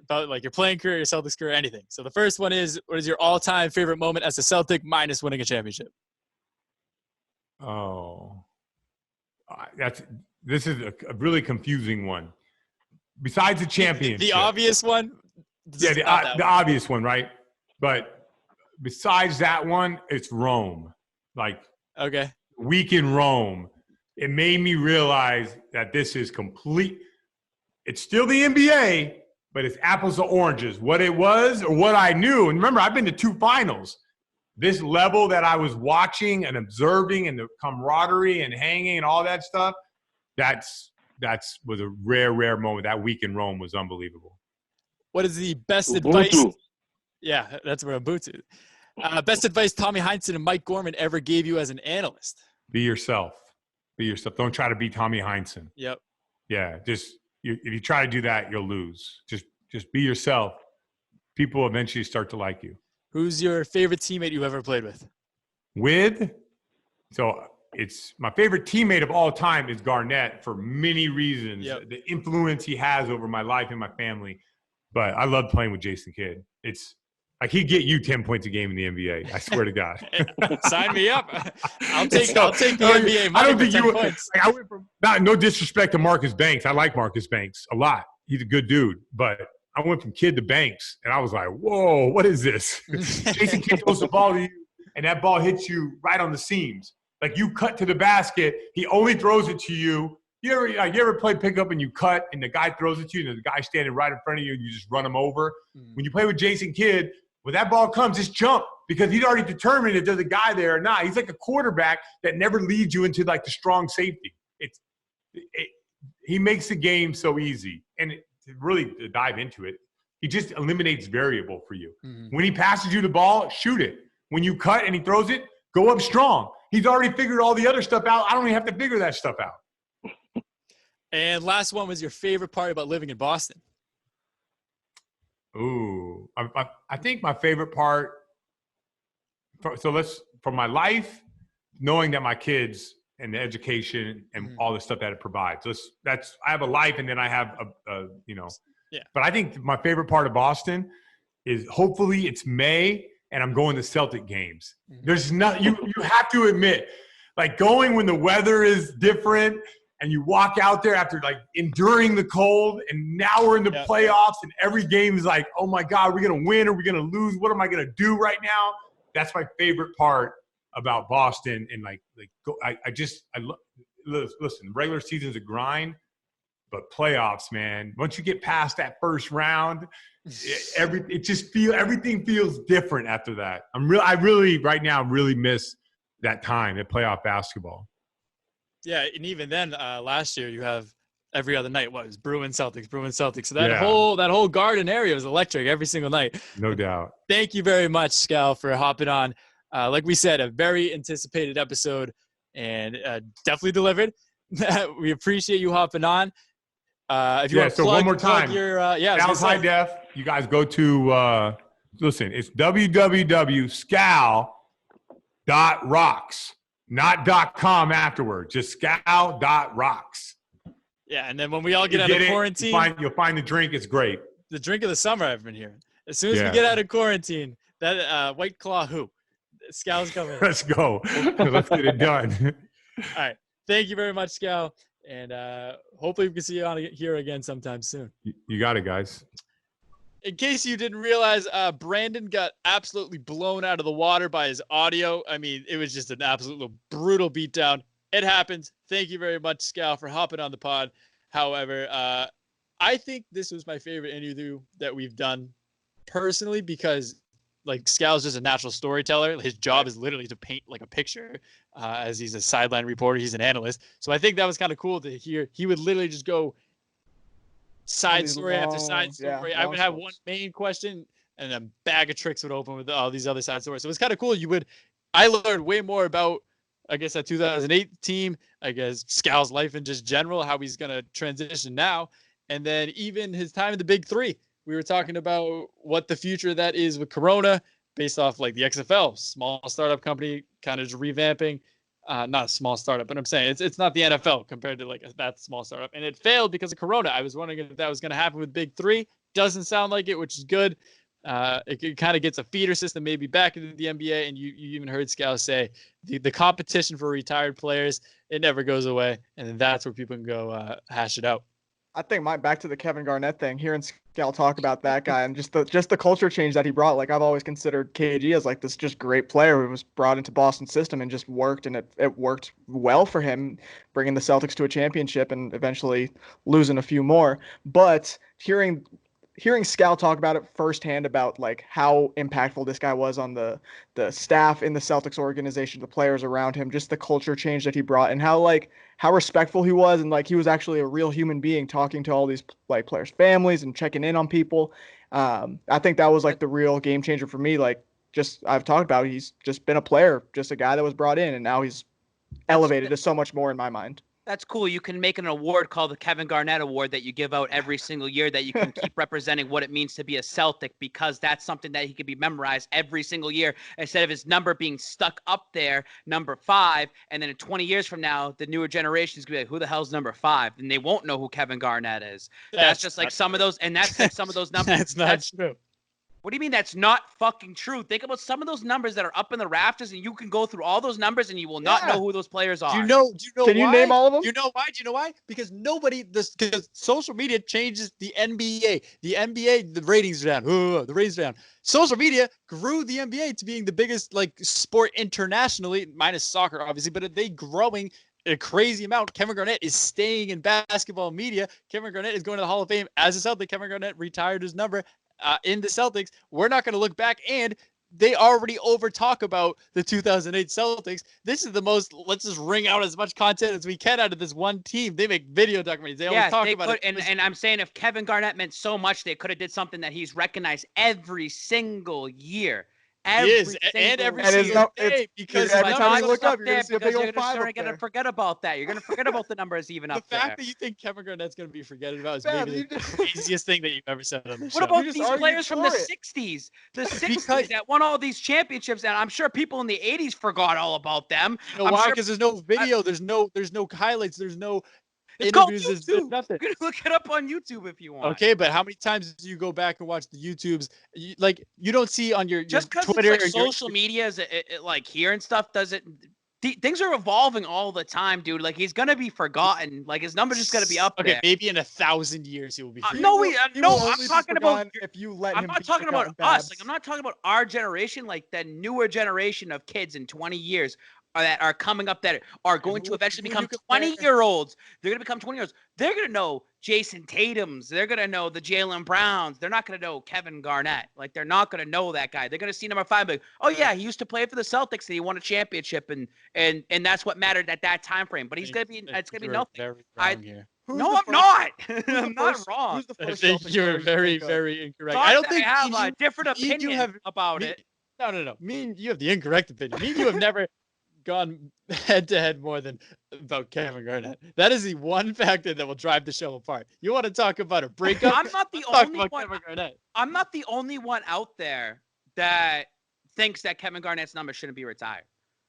about like your playing career, your Celtics career, anything. So the first one is, what is your all-time favorite moment as a Celtic minus winning a championship? Oh, this is a really confusing one. Besides the championship, the obvious one. Yeah, the obvious one, right? But besides that one, it's Rome. Like, okay, week in Rome, it made me realize that this is complete. It's still the NBA, but it's apples to oranges. What it was or what I knew, and remember, I've been to 2 finals. This level that I was watching and observing and the camaraderie and hanging and all that stuff, was a rare moment. That week in Rome was unbelievable. What is the best advice? Yeah, that's where Ubuntu. Best advice Tommy Heinsohn and Mike Gorman ever gave you as an analyst? Be yourself. Be yourself. Don't try to be Tommy Heinsohn. Yep. Yeah, if you try to do that, you'll lose. Just be yourself. People eventually start to like you. Who's your favorite teammate you ever played with? So it's my favorite teammate of all time is Garnett for many reasons. Yep. The influence he has over my life and my family. But I love playing with Jason Kidd. It's like he'd get you 10 points a game in the NBA. I swear to God. Sign me up. I'll take the NBA money. I don't think for 10 you. points. Like, I went from no disrespect to Marcus Banks. I like Marcus Banks a lot. He's a good dude, but I went from Kidd to Banks, and I was like, "Whoa, what is this?" Jason Kidd throws the ball to you, and that ball hits you right on the seams. Like you cut to the basket, he only throws it to you. You ever play pickup and you cut, and the guy throws it to you, and the guy standing right in front of you, and you just run him over? When you play with Jason Kidd, when that ball comes, just jump because he's already determined if there's a guy there or not. He's like a quarterback that never leads you into like the strong safety. He makes the game so easy, and to dive into it, he just eliminates variable for you. Mm-hmm. When he passes you the ball, shoot it. When you cut and he throws it, go up strong. He's already figured all the other stuff out. I don't even have to figure that stuff out. And last one was your favorite part about living in Boston? Ooh, I think my favorite part. For my life, knowing that my kids and the education and all the stuff that it provides. I have a life, and then I have Yeah. But I think my favorite part of Boston is hopefully it's May and I'm going to Celtic games. Mm-hmm. There's not you have to admit, like going when the weather is different and you walk out there after like enduring the cold, and now we're in the playoffs and every game is like, oh my God, are we gonna win? Are we gonna lose? What am I gonna do right now? That's my favorite part about Boston. And listen, regular season's a grind, but playoffs, man, once you get past that first round, everything feels different after that. I really right now really miss that time at playoff basketball. Yeah, and even then, last year you have every other night. What was Bruins Celtics? So that whole Garden area was electric every single night. No doubt. Thank you very much, Scal, for hopping on. Like we said, a very anticipated episode, and definitely delivered. We appreciate you hopping on. If you want to one more time, Scal's High Def. You guys go to listen. It's www.scal.rocks, not .com afterwards. Just scal.rocks. Yeah, and then when we all get out of quarantine, you'll find the drink. It's great. The drink of the summer, I've been hearing. As soon as we get out of quarantine, that White Claw Scal's coming. Let's go. Let's get it done. All right. Thank you very much, Scal. And hopefully we can see you on here again sometime soon. You got it, guys. In case you didn't realize, Brandon got absolutely blown out of the water by his audio. I mean, it was just an absolute brutal beatdown. it happens. Thank you very much, Scal, for hopping on the pod. However, I think this was my favorite interview that we've done personally because like Scal's just a natural storyteller. His job is literally to paint like a picture as he's a sideline reporter. He's an analyst. So I think that was kind of cool to hear. He would literally just go side story after side story. I would have one main question and a bag of tricks would open with all these other side stories. So it's kind of cool. I learned way more about, I guess, that 2008 team, I guess, Scal's life in just general, how he's going to transition now. And then even his time in the Big Three. We were talking about what the future of that is with Corona based off like the XFL, small startup company, kind of just revamping. Not a small startup, but I'm saying it's not the NFL compared to like that small startup. And it failed because of Corona. I was wondering if that was going to happen with Big Three. Doesn't sound like it, which is good. It kind of gets a feeder system maybe back into the NBA. And you even heard Scal say the competition for retired players, it never goes away. And that's where people can go hash it out. I think back to the Kevin Garnett thing, hearing Scal talk about that guy and just the culture change that he brought. Like I've always considered KG as like this just great player who was brought into Boston's system and just worked, and it worked well for him, bringing the Celtics to a championship and eventually losing a few more. But hearing Scal talk about it firsthand about like how impactful this guy was on the staff in the Celtics organization, the players around him, just the culture change that he brought, and how respectful he was, and like he was actually a real human being talking to all these like players' families and checking in on people. I think that was like the real game changer for me. Like just I've talked about, he's just been a player, just a guy that was brought in, and now he's elevated to so much more in my mind. That's cool. You can make an award called the Kevin Garnett Award that you give out every single year that you can keep representing what it means to be a Celtic, because that's something that he could be memorized every single year instead of his number being stuck up there, number 5. And then in 20 years from now, the newer generation is going to be like, who the hell's number 5? And they won't know who Kevin Garnett is. That's just like some of those. And that's like some of those numbers. That's true. What do you mean that's not fucking true? Think about some of those numbers that are up in the rafters, and you can go through all those numbers and you will not know who those players are. Do you know Can you name all of them? Do you know why? Do you know why? Because because social media changes the NBA. The NBA, the ratings are down. The ratings are down. Social media grew the NBA to being the biggest like sport internationally, minus soccer, obviously, but they growing a crazy amount. Kevin Garnett is staying in basketball media. Kevin Garnett is going to the Hall of Fame as a Celtic. Kevin Garnett retired his number in the Celtics. We're not going to look back, and they already over talk about the 2008 Celtics. This is the most, let's just wring out as much content as we can out of this one team. They make video documentaries. They always talk about it. And I'm saying if Kevin Garnett meant so much, they could have did something that he's recognized every single year. Every single day, because every time you look up, you're going to see a big old 5 up there. You're going to forget about that. You're going to forget about the numbers even up there. The fact that you think Kevin Garnett's going to be forgotten about is maybe the craziest thing that you've ever said on this show. What about these players from the 60s? The 60s that won all these championships, and I'm sure people in the 80s forgot all about them. You know why? Because there's no video. There's no highlights. There's no It's called interviews. YouTube. Nothing. You can look it up on YouTube if you want. Okay, but how many times do you go back and watch the YouTubes? You don't see on your just because Twitter it's like social media is like here and stuff doesn't. Things are evolving all the time, dude. Like he's gonna be forgotten. Like his number's just gonna be up there. Okay, maybe in 1,000 years he will be. No, I'm talking about if you let him. I'm not talking about us. Like I'm not talking about our generation. Like the newer generation of kids in 20 years. That are coming up that are going to eventually become 20-year-olds. They're going to become 20-year-olds. They're going to know Jason Tatum's. They're going to know the Jaylen Browns. They're not going to know Kevin Garnett. Like, they're not going to know that guy. They're going to see number 5 and be like, oh, yeah, he used to play for the Celtics and he won a championship, and that's what mattered at that time frame. But it's going to be nothing. Very wrong here. No, I'm not. I'm not wrong. Who's the I first think Celtics you're player very, you think of? very incorrect. I don't think have a different opinion about it. No. Me and you have the incorrect opinion. Me and you have never gone head to head more than about Kevin Garnett. That is the one factor that will drive the show apart. You want to talk about a breakup? I'm not the only one. I'm not the only one out there that thinks that Kevin Garnett's number shouldn't be retired.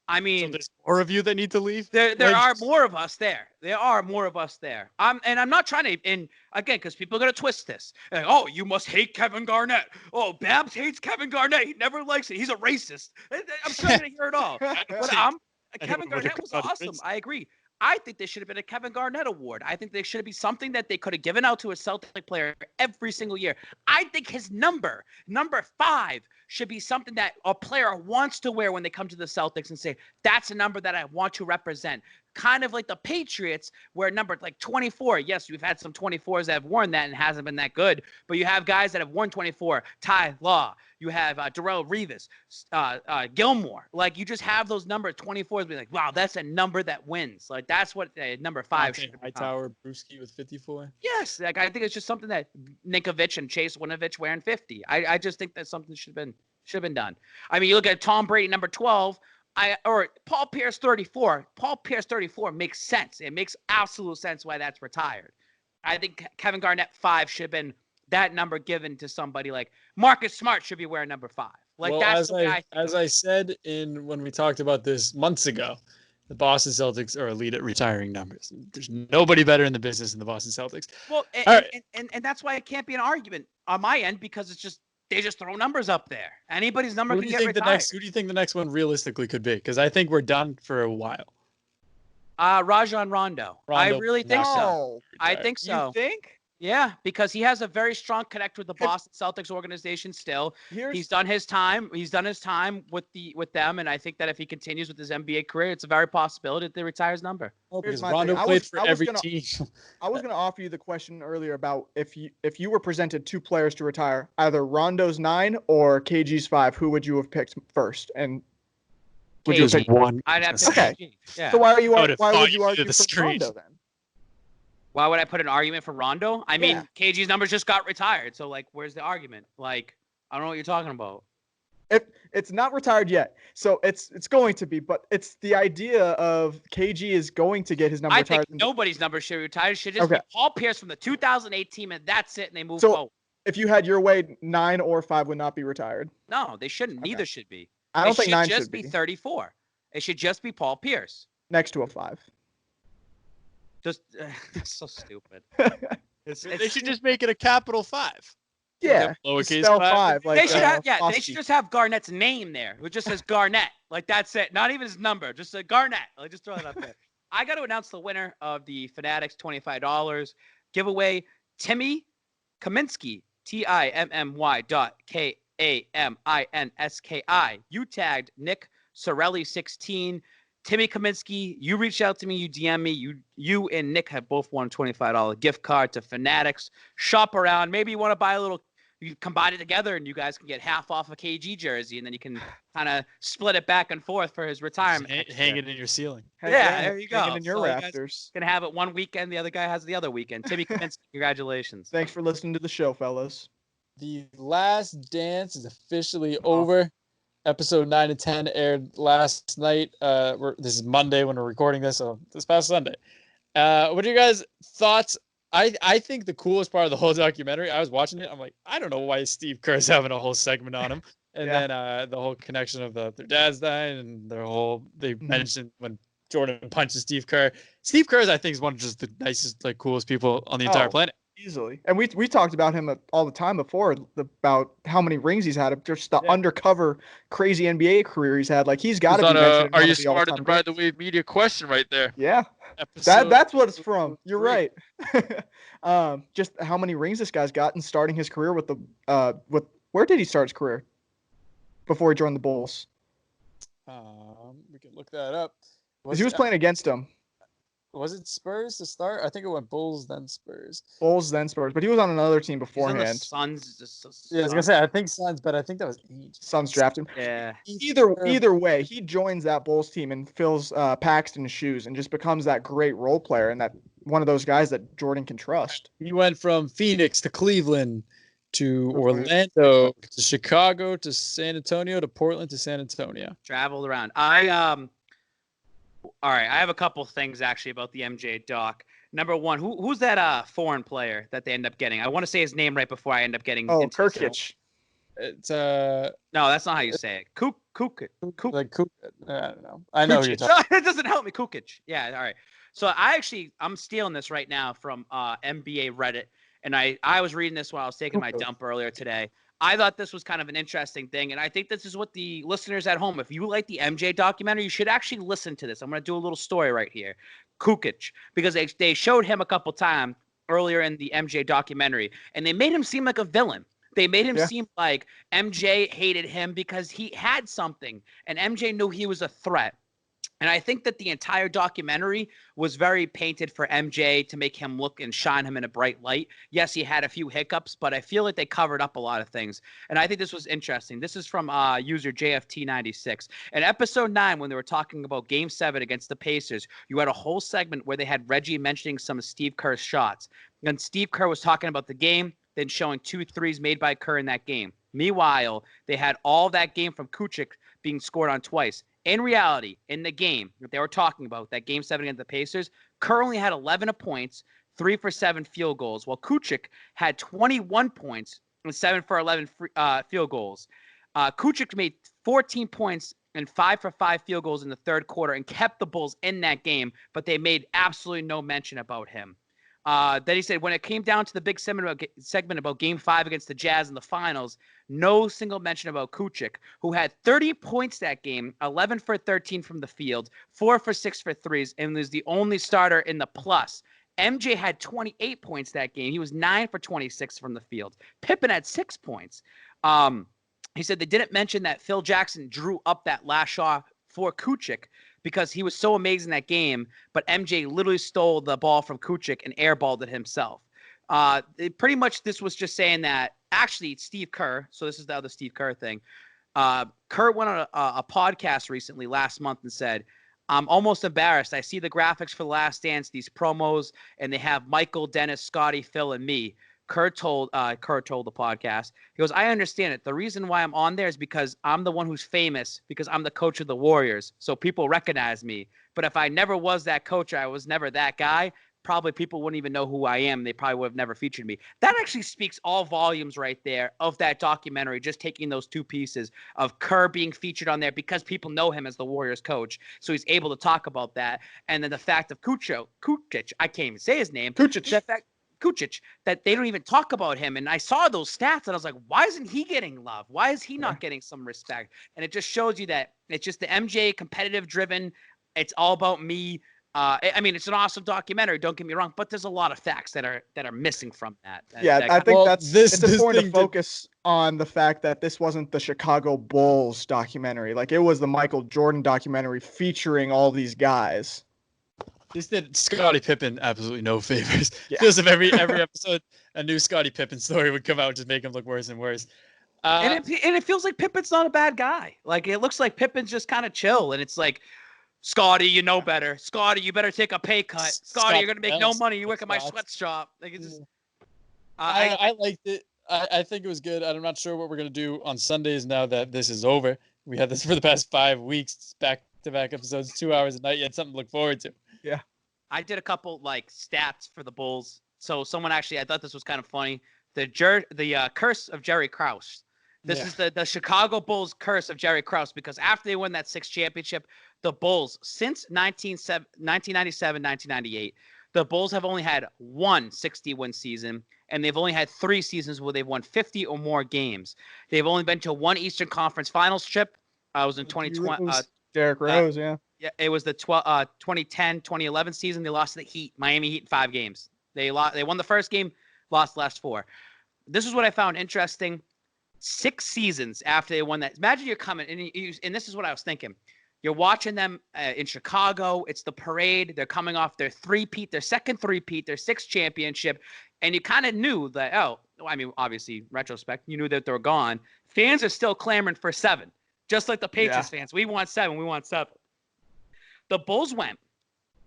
I mean, so there's more of you that need to leave. There are more of us there. There are more of us there. I'm not trying to. And again, because people are gonna twist this. Like, oh, you must hate Kevin Garnett. Oh, Babs hates Kevin Garnett. He never likes it. He's a racist. I'm trying to hear it all. But Kevin Garnett was awesome. I agree. I think there should have been a Kevin Garnett Award. I think there should be something that they could have given out to a Celtic player every single year. I think his number 5, should be something that a player wants to wear when they come to the Celtics and say, that's a number that I want to represent. kind of like the Patriots, where number like 24. Yes, we've had some 24s that have worn that and hasn't been that good, but you have guys that have worn 24. Ty Law, you have Darrell Revis, Gilmore. Like you just have those number 24s. Be like, wow, that's a number that wins. Like that's what number 5 should be. Hightower, Brewski with 54. Yes, like I think it's just something that Ninkovich and Chase Winovich wearing 50. I just think that's something should have been done. I mean, you look at Tom Brady number 12. Or Paul Pierce 34. Paul Pierce 34 makes sense. It makes absolute sense why that's retired. I think Kevin Garnett 5 should have been that number given to somebody like Marcus Smart should be wearing number 5. Like well, that's as I said when we talked about this months ago, the Boston Celtics are elite at retiring numbers. There's nobody better in the business than the Boston Celtics. Well, and that's why it can't be an argument on my end because it's just they just throw numbers up there. Anybody's number can get retired. Who do you think the next one realistically could be? Because I think we're done for a while. Rajon Rondo. I really think so. I think so. You think? Yeah, because he has a very strong connect with the Boston Celtics organization still. He's done his time. He's done his time with them, and I think that if he continues with his NBA career, it's a very possibility that they retire his number. Because Rondo played for every team. I was going to offer you the question earlier about if you were presented 2 players to retire, either Rondo's 9 or KG's 5, who would you have picked first? And would you pick one? I'd have to KG. Yeah. So why would you argue for Rondo then? Why would I put an argument for Rondo? I mean, KG's numbers just got retired. So, like, where's the argument? Like, I don't know what you're talking about. It's not retired yet. So, it's going to be. But it's the idea of KG is going to get his number retired. I think nobody's number should be retired. It should just be Paul Pierce from the 2008 team, and that's it, and they move forward. If you had your way, 9 or 5 would not be retired. No, they shouldn't. Okay. Neither should be. I don't think 9 should be. It should just be 34. It should just be Paul Pierce. Next to a 5. Just so stupid. They should just make it a capital 5. Yeah, lowercase 5. Like, they should have. Yeah, they should just have Garnett's name there. It just says Garnett. Like that's it. Not even his number. Just a Garnett. Like just throw it up there. I got to announce the winner of the Fanatics $25 giveaway. Timmy Kaminsky. TIMMY.KAMINSKI. You tagged Nick Sorelli 16. Timmy Kaminsky, you reached out to me, you DM me, you and Nick have both won a $25 gift card to Fanatics. Shop around. Maybe you want to buy a little, you combine it together and you guys can get half off a KG jersey and then you can kind of split it back and forth for his retirement. Hang it in your ceiling. There you go. Hang it in your rafters. Gonna have it one weekend, the other guy has the other weekend. Timmy Kaminsky, congratulations. Thanks for listening to the show, fellas. The Last Dance is officially over. Episode 9 and 10 aired last night. This is Monday when we're recording this, so this past Sunday. What are your guys' thoughts? I think the coolest part of the whole documentary, I was watching it, I'm like, I don't know why Steve Kerr's having a whole segment on him. And then the whole connection of their dads dying and they mentioned when Jordan punches Steve Kerr. Steve Kerr, I think, is one of just the nicest, like, coolest people on the entire planet. Easily. And we talked about him all the time before, about how many rings he's had, just the undercover crazy NBA career he's had. Like, he's got to be mentioned. Are you smarter than Ride the Wave media question right there? Yeah. That's what it's from. You're right. Just how many rings this guy's gotten starting his career with where did he start his career before he joined the Bulls? We can look that up. He was playing against him. Was it Spurs to start? I think it went Bulls, then Spurs. Bulls, then Spurs. But he was on another team beforehand. Suns. Yeah, I was going to say, I think Suns, but I think that was age. Suns drafted him. Yeah. Either way, he joins that Bulls team and fills Paxton's shoes and just becomes that great role player and that one of those guys that Jordan can trust. He went from Phoenix to Cleveland to Orlando to Chicago to San Antonio to Portland to San Antonio. Traveled around. All right, I have a couple things actually about the MJ doc. Number one, who's that foreign player that they end up getting? I want to say his name right before I end up getting. Kirkic. It's No, that's not how you say it. Kukic. Like Kukic. I don't know. I know who you're talking. No, it doesn't help me. Kukic. Yeah. All right. So I'm stealing this right now from NBA Reddit, and I was reading this while I was taking my dump earlier today. I thought this was kind of an interesting thing, and I think this is what the listeners at home, if you like the MJ documentary, you should actually listen to this. I'm going to do a little story right here. Kukic, because they showed him a couple times earlier in the MJ documentary, and they made him seem like a villain. They made him seem like MJ hated him because he had something, and MJ knew he was a threat. And I think that the entire documentary was very painted for MJ to make him look and shine him in a bright light. Yes, he had a few hiccups, but I feel like they covered up a lot of things. And I think this was interesting. This is from user JFT96. In episode 9, when they were talking about Game 7 against the Pacers, you had a whole segment where they had Reggie mentioning some of Steve Kerr's shots. And Steve Kerr was talking about the game, then showing 2 threes made by Kerr in that game. Meanwhile, they had all that game from Kuchik being scored on twice. In reality, in the game that they were talking about, that Game 7 against the Pacers, Kerr only had 11 points, 3 for 7 field goals, while Kuchik had 21 points and 7 for 11 field goals. Kuchik made 14 points and 5 for 5 field goals in the third quarter and kept the Bulls in that game, but they made absolutely no mention about him. Then he said, when it came down to the big segment about Game 5 against the Jazz in the finals, no single mention about Kuchik, who had 30 points that game, 11 for 13 from the field, 4 for 6 for threes, and was the only starter in the plus. MJ had 28 points that game. He was 9 for 26 from the field. Pippen had 6 points. He said they didn't mention that Phil Jackson drew up that last shot for Kuchik because he was so amazing that game, but MJ literally stole the ball from Kuchik and airballed it himself. Pretty much this was just saying that actually Steve Kerr, so this is the other Steve Kerr thing, Kerr went on a podcast recently last month and said, I'm almost embarrassed. I see the graphics for The Last Dance, these promos, and they have Michael, Dennis, Scotty, Phil, and me. Kerr told the podcast, he goes, I understand it. The reason why I'm on there is because I'm the one who's famous because I'm the coach of the Warriors. So people recognize me. But if I never was that coach, I was never that guy, probably people wouldn't even know who I am. They probably would have never featured me. That actually speaks all volumes right there of that documentary, just taking those 2 pieces of Kerr being featured on there because people know him as the Warriors coach. So he's able to talk about that. And then the fact of Kuchik, I can't even say his name. Kuchik, that they don't even talk about him. And I saw those stats and I was like, why isn't he getting love? Why is he not getting some respect? And it just shows you that it's just the MJ competitive driven. It's all about me. I mean, it's an awesome documentary. Don't get me wrong, but there's a lot of facts that are missing from that. I think it's important to focus on the fact that this wasn't the Chicago Bulls documentary. Like it was the Michael Jordan documentary featuring all these guys. This did Scottie Pippen absolutely no favors. Yeah. Just of every episode, a new Scottie Pippen story would come out, just make him look worse and worse. And it feels like Pippen's not a bad guy. Like it looks like Pippen's just kind of chill, and it's like, Scotty, you know better. Scotty, you better take a pay cut. Scotty, you're gonna make no money. You work at my sweatshop. Like it's just, I liked it. I think it was good. I'm not sure what we're gonna do on Sundays now that this is over. We had this for the past 5 weeks, back-to-back episodes, 2 hours a night. You had something to look forward to. Yeah. I did a couple like stats for the Bulls. So someone actually, I thought this was kind of funny. The curse of Jerry Krause. This is the Chicago Bulls curse of Jerry Krause, because after they won that 6th championship, the Bulls, since 1997, 1998, the Bulls have only had one 60-win season, and they've only had 3 seasons where they've won 50 or more games. They've only been to one Eastern Conference Finals trip. It was in 2020. Derrick Rose, yeah. Yeah, it was the 2010-2011 season. They lost to the Heat, Miami Heat, in 5 games. They won the first game, lost the last 4. This is what I found interesting. 6 seasons after they won that. Imagine you're coming, and this is what I was thinking. You're watching them in Chicago. It's the parade. They're coming off their three-peat, their second three-peat, their 6th championship. And you kind of knew that, obviously, retrospect, you knew that they were gone. Fans are still clamoring for 7, just like the Patriots fans. We want 7. We want 7. The Bulls went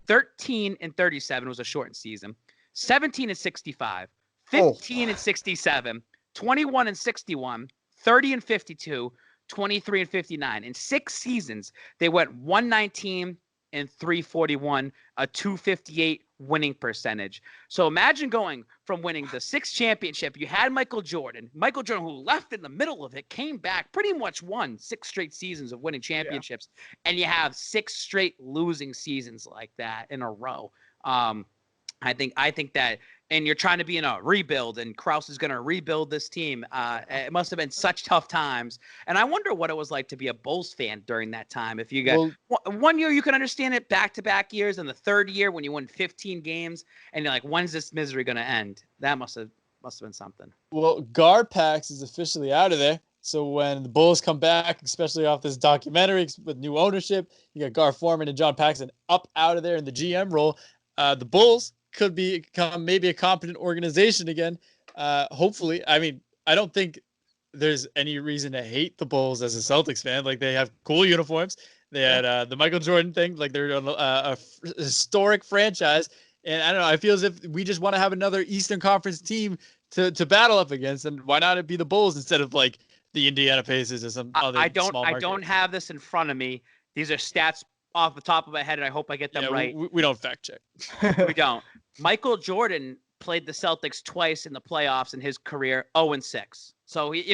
13-37 was a shortened season, 17-65, 15-67, 21-61, 30-52, 23-59. In 6 seasons, they went 119 and 341, a 258 winning percentage. So imagine going from winning the 6th championship. You had Michael Jordan, who left in the middle of it, came back, pretty much won 6 straight seasons of winning championships. And you have 6 straight losing seasons like that in a row. I think that, and you're trying to be in a rebuild, and Krause is going to rebuild this team. It must have been such tough times. And I wonder what it was like to be a Bulls fan during that time. If you got one year, you can understand it, back-to-back years, and the third year when you won 15 games, and you're like, when's this misery going to end? That must have been something. Well, Garpax is officially out of there. So when the Bulls come back, especially off this documentary with new ownership, you got Gar Forman and John Paxson up out of there in the GM role. The Bulls could become maybe a competent organization again. Hopefully. I mean, I don't think there's any reason to hate the Bulls as a Celtics fan. Like, they have cool uniforms. They had the Michael Jordan thing. Like, they're a historic franchise. And I don't know. I feel as if we just want to have another Eastern Conference team to battle up against. And why not it be the Bulls instead of like the Indiana Pacers or some other small market? I don't have this in front of me. These are stats off the top of my head, and I hope I get them right. We don't fact check. We don't. Michael Jordan played the Celtics twice in the playoffs in his career, 0-6. So, the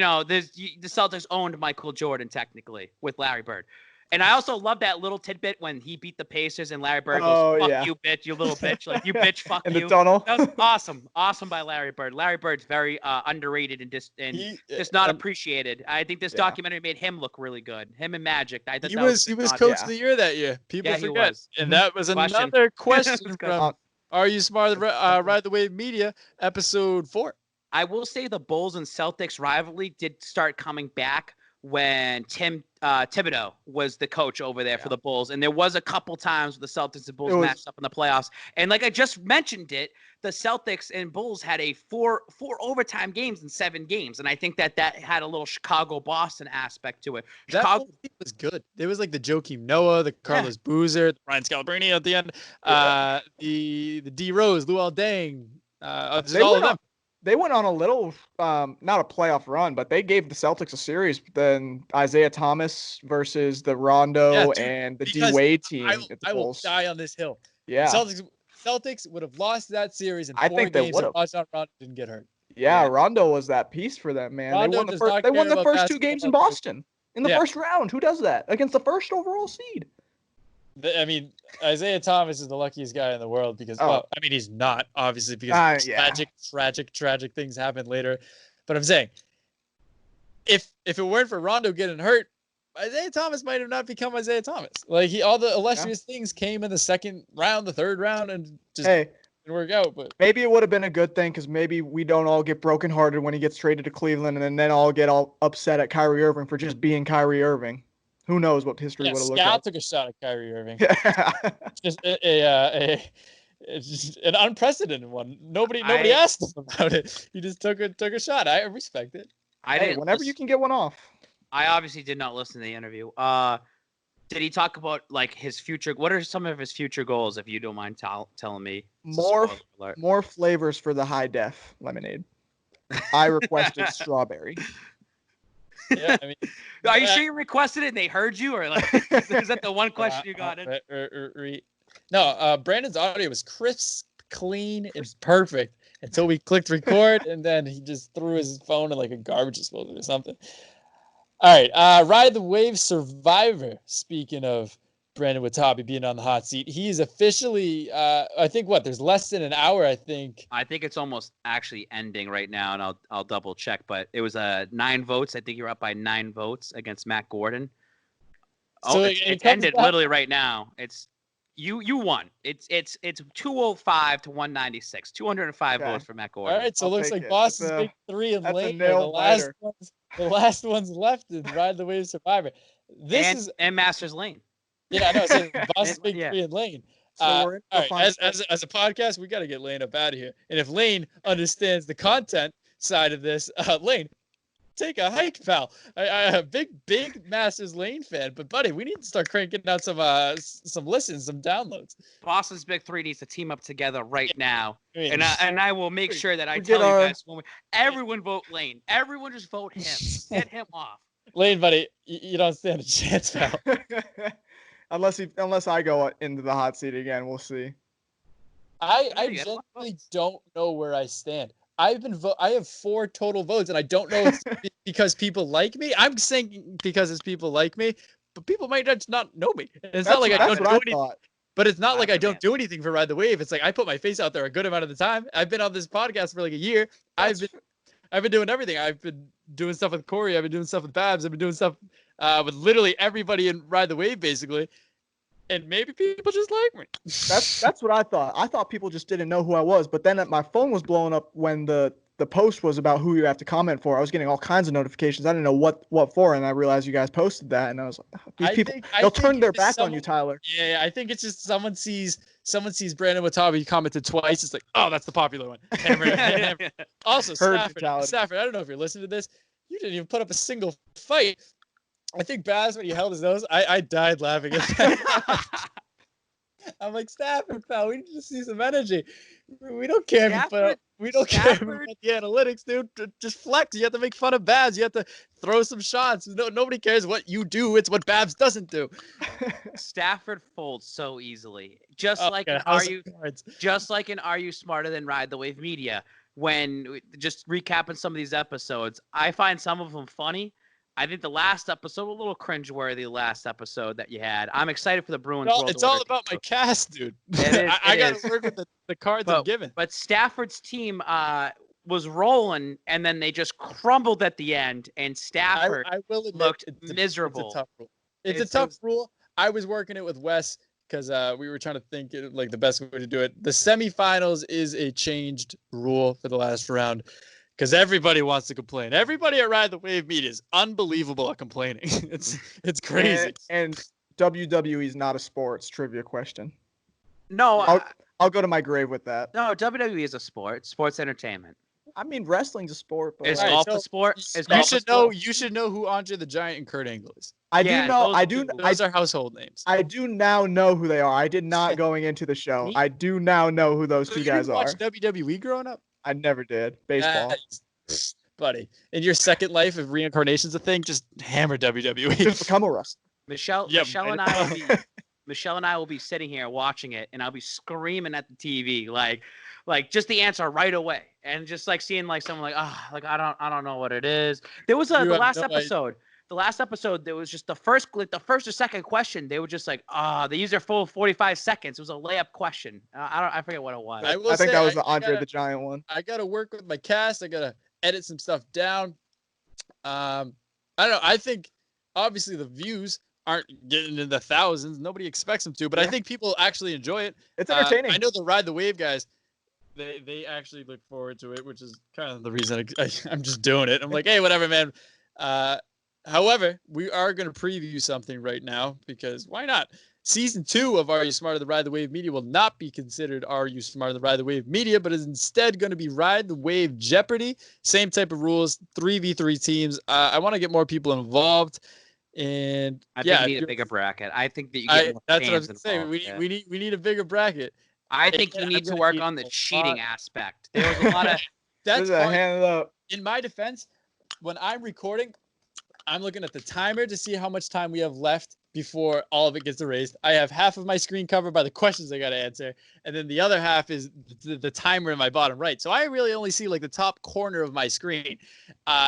Celtics owned Michael Jordan technically with Larry Bird. And I also love that little tidbit when he beat the Pacers and Larry Bird goes, fuck you, bitch, you little bitch. Like, you bitch, fuck in you. the tunnel. That was awesome. Awesome by Larry Bird. Larry Bird's very underrated and just not appreciated. I think this documentary made him look really good. Him and Magic. He was Coach of the Year that year. People forget. And that was another question from Are You Smart? Ride the Wave Media, episode 4. I will say the Bulls and Celtics rivalry did start coming back when Tim Thibodeau was the coach over there for the Bulls. And there was a couple times where the Celtics and Bulls matched up in the playoffs. And like I just mentioned the Celtics and Bulls had a four overtime games in 7 games. And I think that had a little Chicago-Boston aspect to it. Chicago was good. There was like the Joakim Noah, the Carlos Boozer, the Brian Scalabrine at the end, the D Rose, Luol Deng, all of them. They went on a little, not a playoff run, but they gave the Celtics a series. Then Isaiah Thomas versus the Rondo and the D Wade team. I will die on this hill. Yeah, Celtics would have lost that series in 4 I think games if Rajon Rondo didn't get hurt. Yeah, Rondo was that piece for them, man. Rondo they won the first 2 games in Boston in the first round. Who does that against the first overall seed? I mean, Isaiah Thomas is the luckiest guy in the world because, he's not, obviously, because tragic things happen later. But I'm saying, if it weren't for Rondo getting hurt, Isaiah Thomas might have not become Isaiah Thomas. Like, all the illustrious things came in the second round, the third round, and just didn't work out. But maybe it would have been a good thing because maybe we don't all get brokenhearted when he gets traded to Cleveland and then all get all upset at Kyrie Irving for just being Kyrie Irving. Who knows what history would have looked like. Took a shot at Kyrie Irving. Just just an unprecedented one. Nobody asked him about it. He just took a shot. I respect it. Whenever you can get one off. I obviously did not listen to the interview. Did he talk about like his future? What are some of his future goals? If you don't mind telling me. More flavors for the high def lemonade. I requested strawberry. Yeah, I mean, are you sure you requested it and they heard you, or like is that the one question you got in? No, Brandon's audio was crisp, clean, and perfect until we clicked record, and then he just threw his phone in like a garbage disposal or something. All right, Ride the Wave Survivor. Speaking of Brandon Watabe being on the hot seat, he's officially, I think there's less than an hour, I think. I think it's almost actually ending right now, and I'll double check, but it was 9 votes. I think you're up by 9 votes against Matt Gordon. So it ended literally right now. It's you won. It's 205 to 196. 205 votes for Matt Gordon. All right, so it looks like Boston's big 3 and Lane are the last ones left in Ride the Wave Survivor. And Masters Lane. Yeah, I know. So Boston's big 3 and Lane. So we're all right, as a podcast, we got to get Lane up out of here. And if Lane understands the content side of this, Lane, take a hike, pal. I'm a big Masters Lane fan, but buddy, we need to start cranking out some listens, some downloads. Boston's big 3 needs to team up together right now, and I will make sure that I tell you guys everyone vote Lane. Everyone just vote him. Get him off. Lane, buddy, you don't stand a chance, pal. Unless I go into the hot seat again, we'll see. I genuinely don't know where I stand. I have 4 total votes, and I don't know if it's because people like me. I'm saying because it's people like me, but people might just not know me. It's not like I don't do anything. But it's not like I don't do anything for Ride the Wave. It's like I put my face out there a good amount of the time. I've been on this podcast for like a year. I've been doing everything. I've been doing stuff with Corey. I've been doing stuff with Babs. I've been doing stuff with literally everybody in Ride the Wave, basically. And maybe people just like me. That's what I thought. I thought people just didn't know who I was. But then my phone was blowing up when the the post was about who you have to comment for. I was getting all kinds of notifications. I didn't know what for, and I realized you guys posted that, and I was like, these people, they'll turn their back on you, Tyler. Yeah, I think it's just someone sees Brandon Watabe commented twice. It's like, oh, that's the popular one. Hammer. Also, Stafford, I don't know if you're listening to this. You didn't even put up a single fight. I think Baz, when he held his nose, I died laughing at that. I'm like, Stafford, pal, we need to see some energy. We don't care if you put up, we don't care about the analytics, dude. Just flex. You have to make fun of Babs. You have to throw some shots. Nobody cares what you do. It's what Babs doesn't do. Stafford folds so easily. Just like in Are You Smarter Than Ride the Wave Media? When just recapping some of these episodes, I find some of them funny. I think the last episode, a little cringeworthy, last episode that you had. I'm excited for the Bruins. It's all about my cast, dude. I got to work with the cards I'm given. But Stafford's team was rolling, and then they just crumbled at the end, and Stafford looked miserable. It's a tough rule. It's a tough rule. I was working it with Wes because we were trying to think like the best way to do it. The semifinals is a changed rule for the last round. Because everybody wants to complain. Everybody at Ride the Wave Media is unbelievable at complaining. It's crazy. And WWE is not a sports trivia question. No, I'll go to my grave with that. No, WWE is a sport. Sports entertainment. I mean, wrestling's a sport. But is golf a sport? You should know who Andre the Giant and Kurt Angle is. Those are household names. I do now know who they are. I did not going into the show. I do now know who those two guys are. Watch WWE growing up? I never did. Baseball. Buddy, in your second life, if reincarnation's a thing, just hammer WWE. Just become a wrestler. Michelle and I will be sitting here watching it, and I'll be screaming at the TV like just the answer right away, and just like seeing like someone like I don't know what it is. There was the last episode. The last episode, there was just the first or second question. They were just like, they used their full 45 seconds. It was a layup question. I forget what it was. I think that was the Andre the Giant one. I got to work with my cast. I got to edit some stuff down. I don't know. I think obviously the views aren't getting in the thousands. Nobody expects them to, but I think people actually enjoy it. It's entertaining. I know the Ride the Wave guys. They actually look forward to it, which is kind of the reason I'm just doing it. I'm like, hey, whatever, man. However, we are going to preview something right now because why not? Season 2 of Are You Smarter Than Ride the Wave Media will not be considered Are You Smarter Than Ride the Wave Media, but is instead going to be Ride the Wave Jeopardy. Same type of rules, 3v3 teams. I want to get more people involved. And I think you need a bigger bracket. I think that you get more that's what I was going to say. We need a bigger bracket. I think you need to work on the cheating aspect. There was a lot of that's hand up. In my defense, when I'm recording, I'm looking at the timer to see how much time we have left before all of it gets erased. I have half of my screen covered by the questions I got to answer, and then the other half is the timer in my bottom right. So I really only see like the top corner of my screen.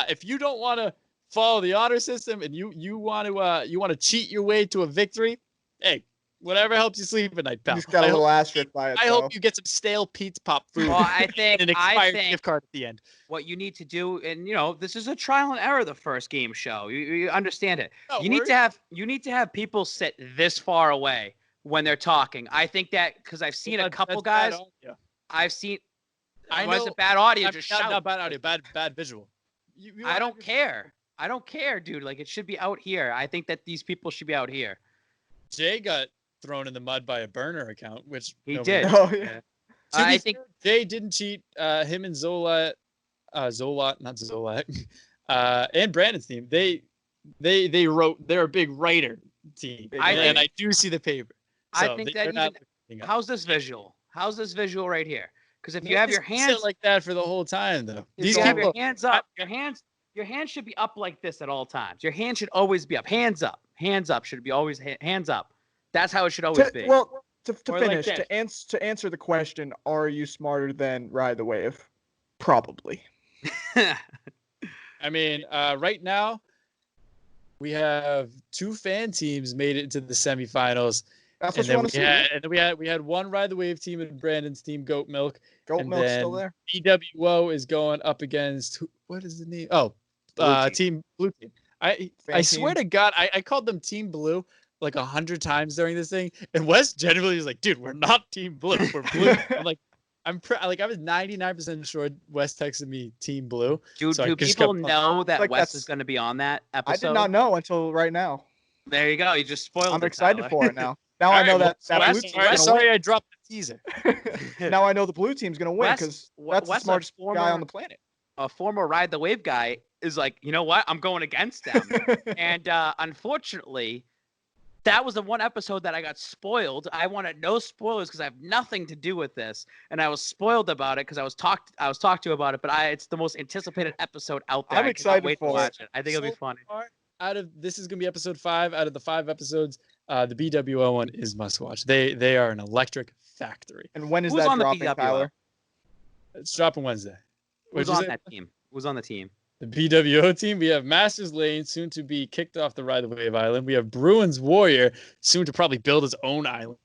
If you don't want to follow the honor system and you want to cheat your way to a victory, hey, whatever helps you sleep at night, pal. You just got a little asterisk by it. I hope you get some stale Pete's Pop food. Well, I think an expired gift card at the end. What you need to do, and this is a trial and error. The first game show, you understand it. You need to have people sit this far away when they're talking. I think that because I've seen a couple guys. I know it's a bad audio. Just shout. Not bad audio, bad visual. I don't care. I don't care, dude. Like it should be out here. I think that these people should be out here. Jay got thrown in the mud by a burner account, which he did. Oh yeah. I think Jay didn't cheat. Him and Zolot, not Zolak, and Brandon's team. They wrote. They're a big writer team, and I do see the paper. So I think that how's this visual? How's this visual right here? Because if you have your hands like that for the whole time, though, these people, your hands up. Your hands should be up like this at all times. Your hand should always be up. Hands up. Hands up should be always hands up. That's how it should always be. Well, to finish, like to answer the question, are you smarter than Ride the Wave? Probably. I mean, right now, we have 2 fan teams made it to the semifinals. That's what you want to see. And then we had one Ride the Wave team and Brandon's team, Goat Milk. Goat Milk's still there. BWO is going up against what is the name? Oh, Team Blue Team. I swear to God, I called them Team Blue like 100 times during this thing, and Wes genuinely is like, "Dude, we're not Team Blue. We're Blue." I'm like, I was 99% sure Wes texted me Team Blue. Do so I just people kept- know that Like, Wes that's- is going to be on that I episode? did not know until right now. There you go. You just spoiled I'm it, excited Tyler. for it now. Now All I right, know well, that blue Wes- team's All right, gonna sorry win. I dropped the teaser. Now I know the blue team's gonna win Wes- because W- that's the Wes, a smartest guy former- on the planet. A former Ride the Wave guy is like, you know what? I'm going against them. And unfortunately, that was the one episode that I got spoiled. I wanted no spoilers because I have nothing to do with this, and I was spoiled about it because I was talked to about it. But it's the most anticipated episode out there. I'm I cannot excited wait for to it. watch it. I think it'll be So funny. far, this is gonna be episode 5 out of the 5 episodes. The BWO one is must watch. They are an electric factory. And when is Who's that on the dropping, BWO? Tyler? It's dropping Wednesday. Who's What'd you on say? that team? Who's on the team? The BWO team. We have Masters Lane, soon to be kicked off the Ride the Wave Island. We have Bruins Warrior, soon to probably build his own island.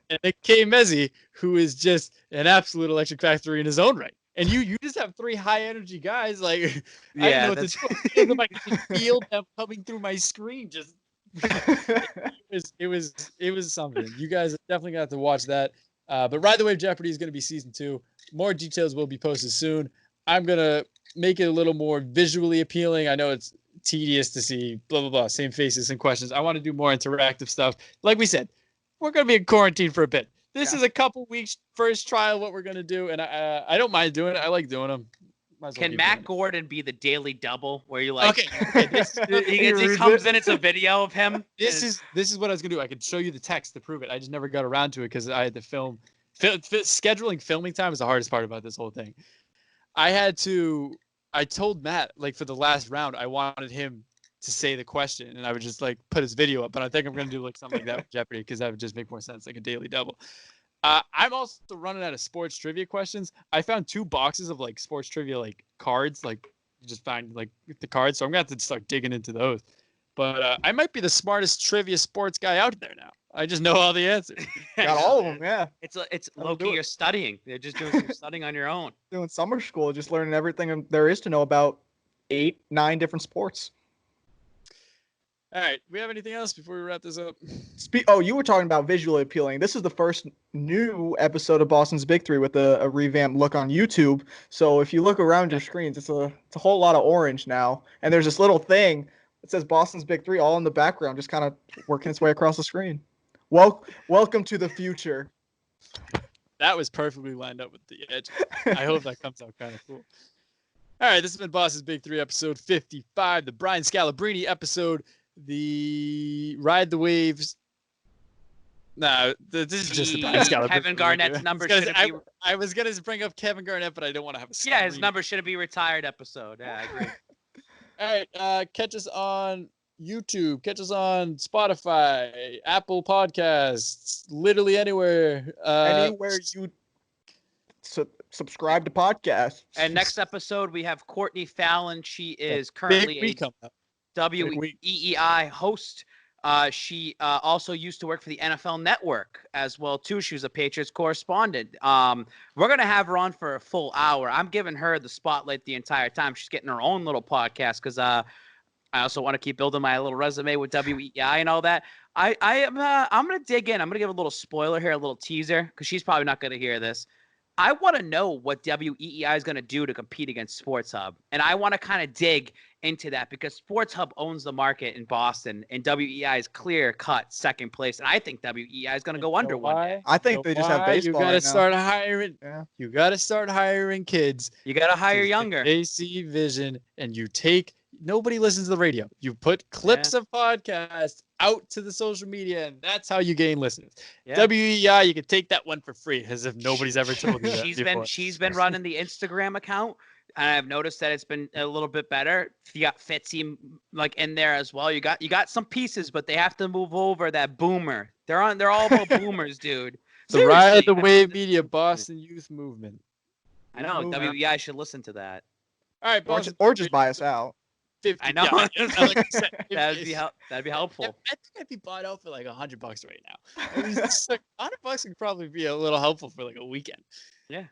And Nick K. Mezzi, who is just an absolute electric factory in his own right. And you just have 3 high energy guys. Like, I Yeah, don't know what to do. It looked like I could just feel them coming through my screen. Just it was something. You guys definitely got to watch that. But Ride the Wave Jeopardy is going to be season 2. More details will be posted soon. I'm gonna make it a little more visually appealing. I know it's tedious to see blah blah blah, same faces and questions. I want to do more interactive stuff. Like we said, we're gonna be in quarantine for a bit. This is a couple weeks first trial what we're gonna do, and I don't mind doing it. I like doing them. Might as well Can keep Matt doing Gordon be the daily double where you like? Okay, he comes in. It's a video of him. This is what I was gonna do. I could show you the text to prove it. I just never got around to it because I had to film. Scheduling filming time is the hardest part about this whole thing. I told Matt, like, for the last round, I wanted him to say the question, and I would just, like, put his video up. But I think I'm going to do, like, something like that with Jeopardy because that would just make more sense, like a daily double. I'm also running out of sports trivia questions. I found 2 boxes of, like, sports trivia, like, cards. Like, you just find, like, the cards. So I'm going to have to start digging into those. But I might be the smartest trivia sports guy out there now. I just know all the answers. Got all of them, yeah. It's That'll low-key do it. you're studying. They're just doing some studying on your own. Doing summer school, just learning everything there is to know about 8, 9 different sports. All right. We have anything else before we wrap this up? Oh, you were talking about visually appealing. This is the first new episode of Boston's Big Three with a revamped look on YouTube. So if you look around your screens, it's a whole lot of orange now. And there's this little thing that says Boston's Big Three all in the background, just kind of working its way across the screen. Welcome to the future. That was perfectly lined up with the edge. I hope that comes out kind of cool. All right, this has been Boss's Big Three, episode 55, the Brian Scalabrine episode, the Ride the Waves. No, this is just the Brian Scalabrine. Kevin Garnett's number should be. I was gonna bring up Kevin Garnett, but I don't want to have a. Yeah, his screen. number should be retired episode. Yeah, I agree. All right, catch us on YouTube, catch us on Spotify, Apple Podcasts, literally anywhere. Anywhere you subscribe to podcasts. And next episode we have Courtney Fallon. She is Big currently week coming up. WEEI host. She also used to work for the NFL Network as well too. She was a Patriots correspondent. We're gonna have her on for a full hour. I'm giving her the spotlight the entire time. She's getting her own little podcast because I also want to keep building my little resume with WEEI and all that. I'm gonna dig in. I'm gonna give a little spoiler here, a little teaser, because she's probably not gonna hear this. I want to know what WEEI is going to do to compete against Sports Hub. And I want to kind of dig into that because Sports Hub owns the market in Boston and WEEI is clear cut second place. And I think WEEI is going to go under one day. I think they just have baseball. You got to right now. start hiring. Yeah. You got to start hiring kids. You got to hire younger. They see vision, and you take. Nobody listens to the radio. You put clips of podcasts out to the social media, and that's how you gain listeners. Yeah. WEI, you can take that one for free, as if nobody's ever told you that. She's been running the Instagram account, and I've noticed that it's been a little bit better. You got Fitzy like in there as well. You got some pieces, but they have to move over that boomer. They're all about boomers, dude. The Ride the Wave Media Boston Youth Movement. I know WEI should listen to that. All right, Boston, or just buy us out. 50, I know. Yeah, like I said, that'd be helpful. I think I'd be bought out for like $100 right now. I mean, it's like $100 could probably be a little helpful for like a weekend. Yeah.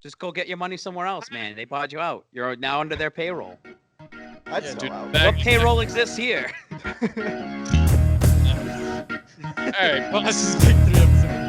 Just go get your money somewhere else, man. They bought you out. You're now under their payroll. I'd sell out. What payroll exists here? All right, Boss's Big 3 episode.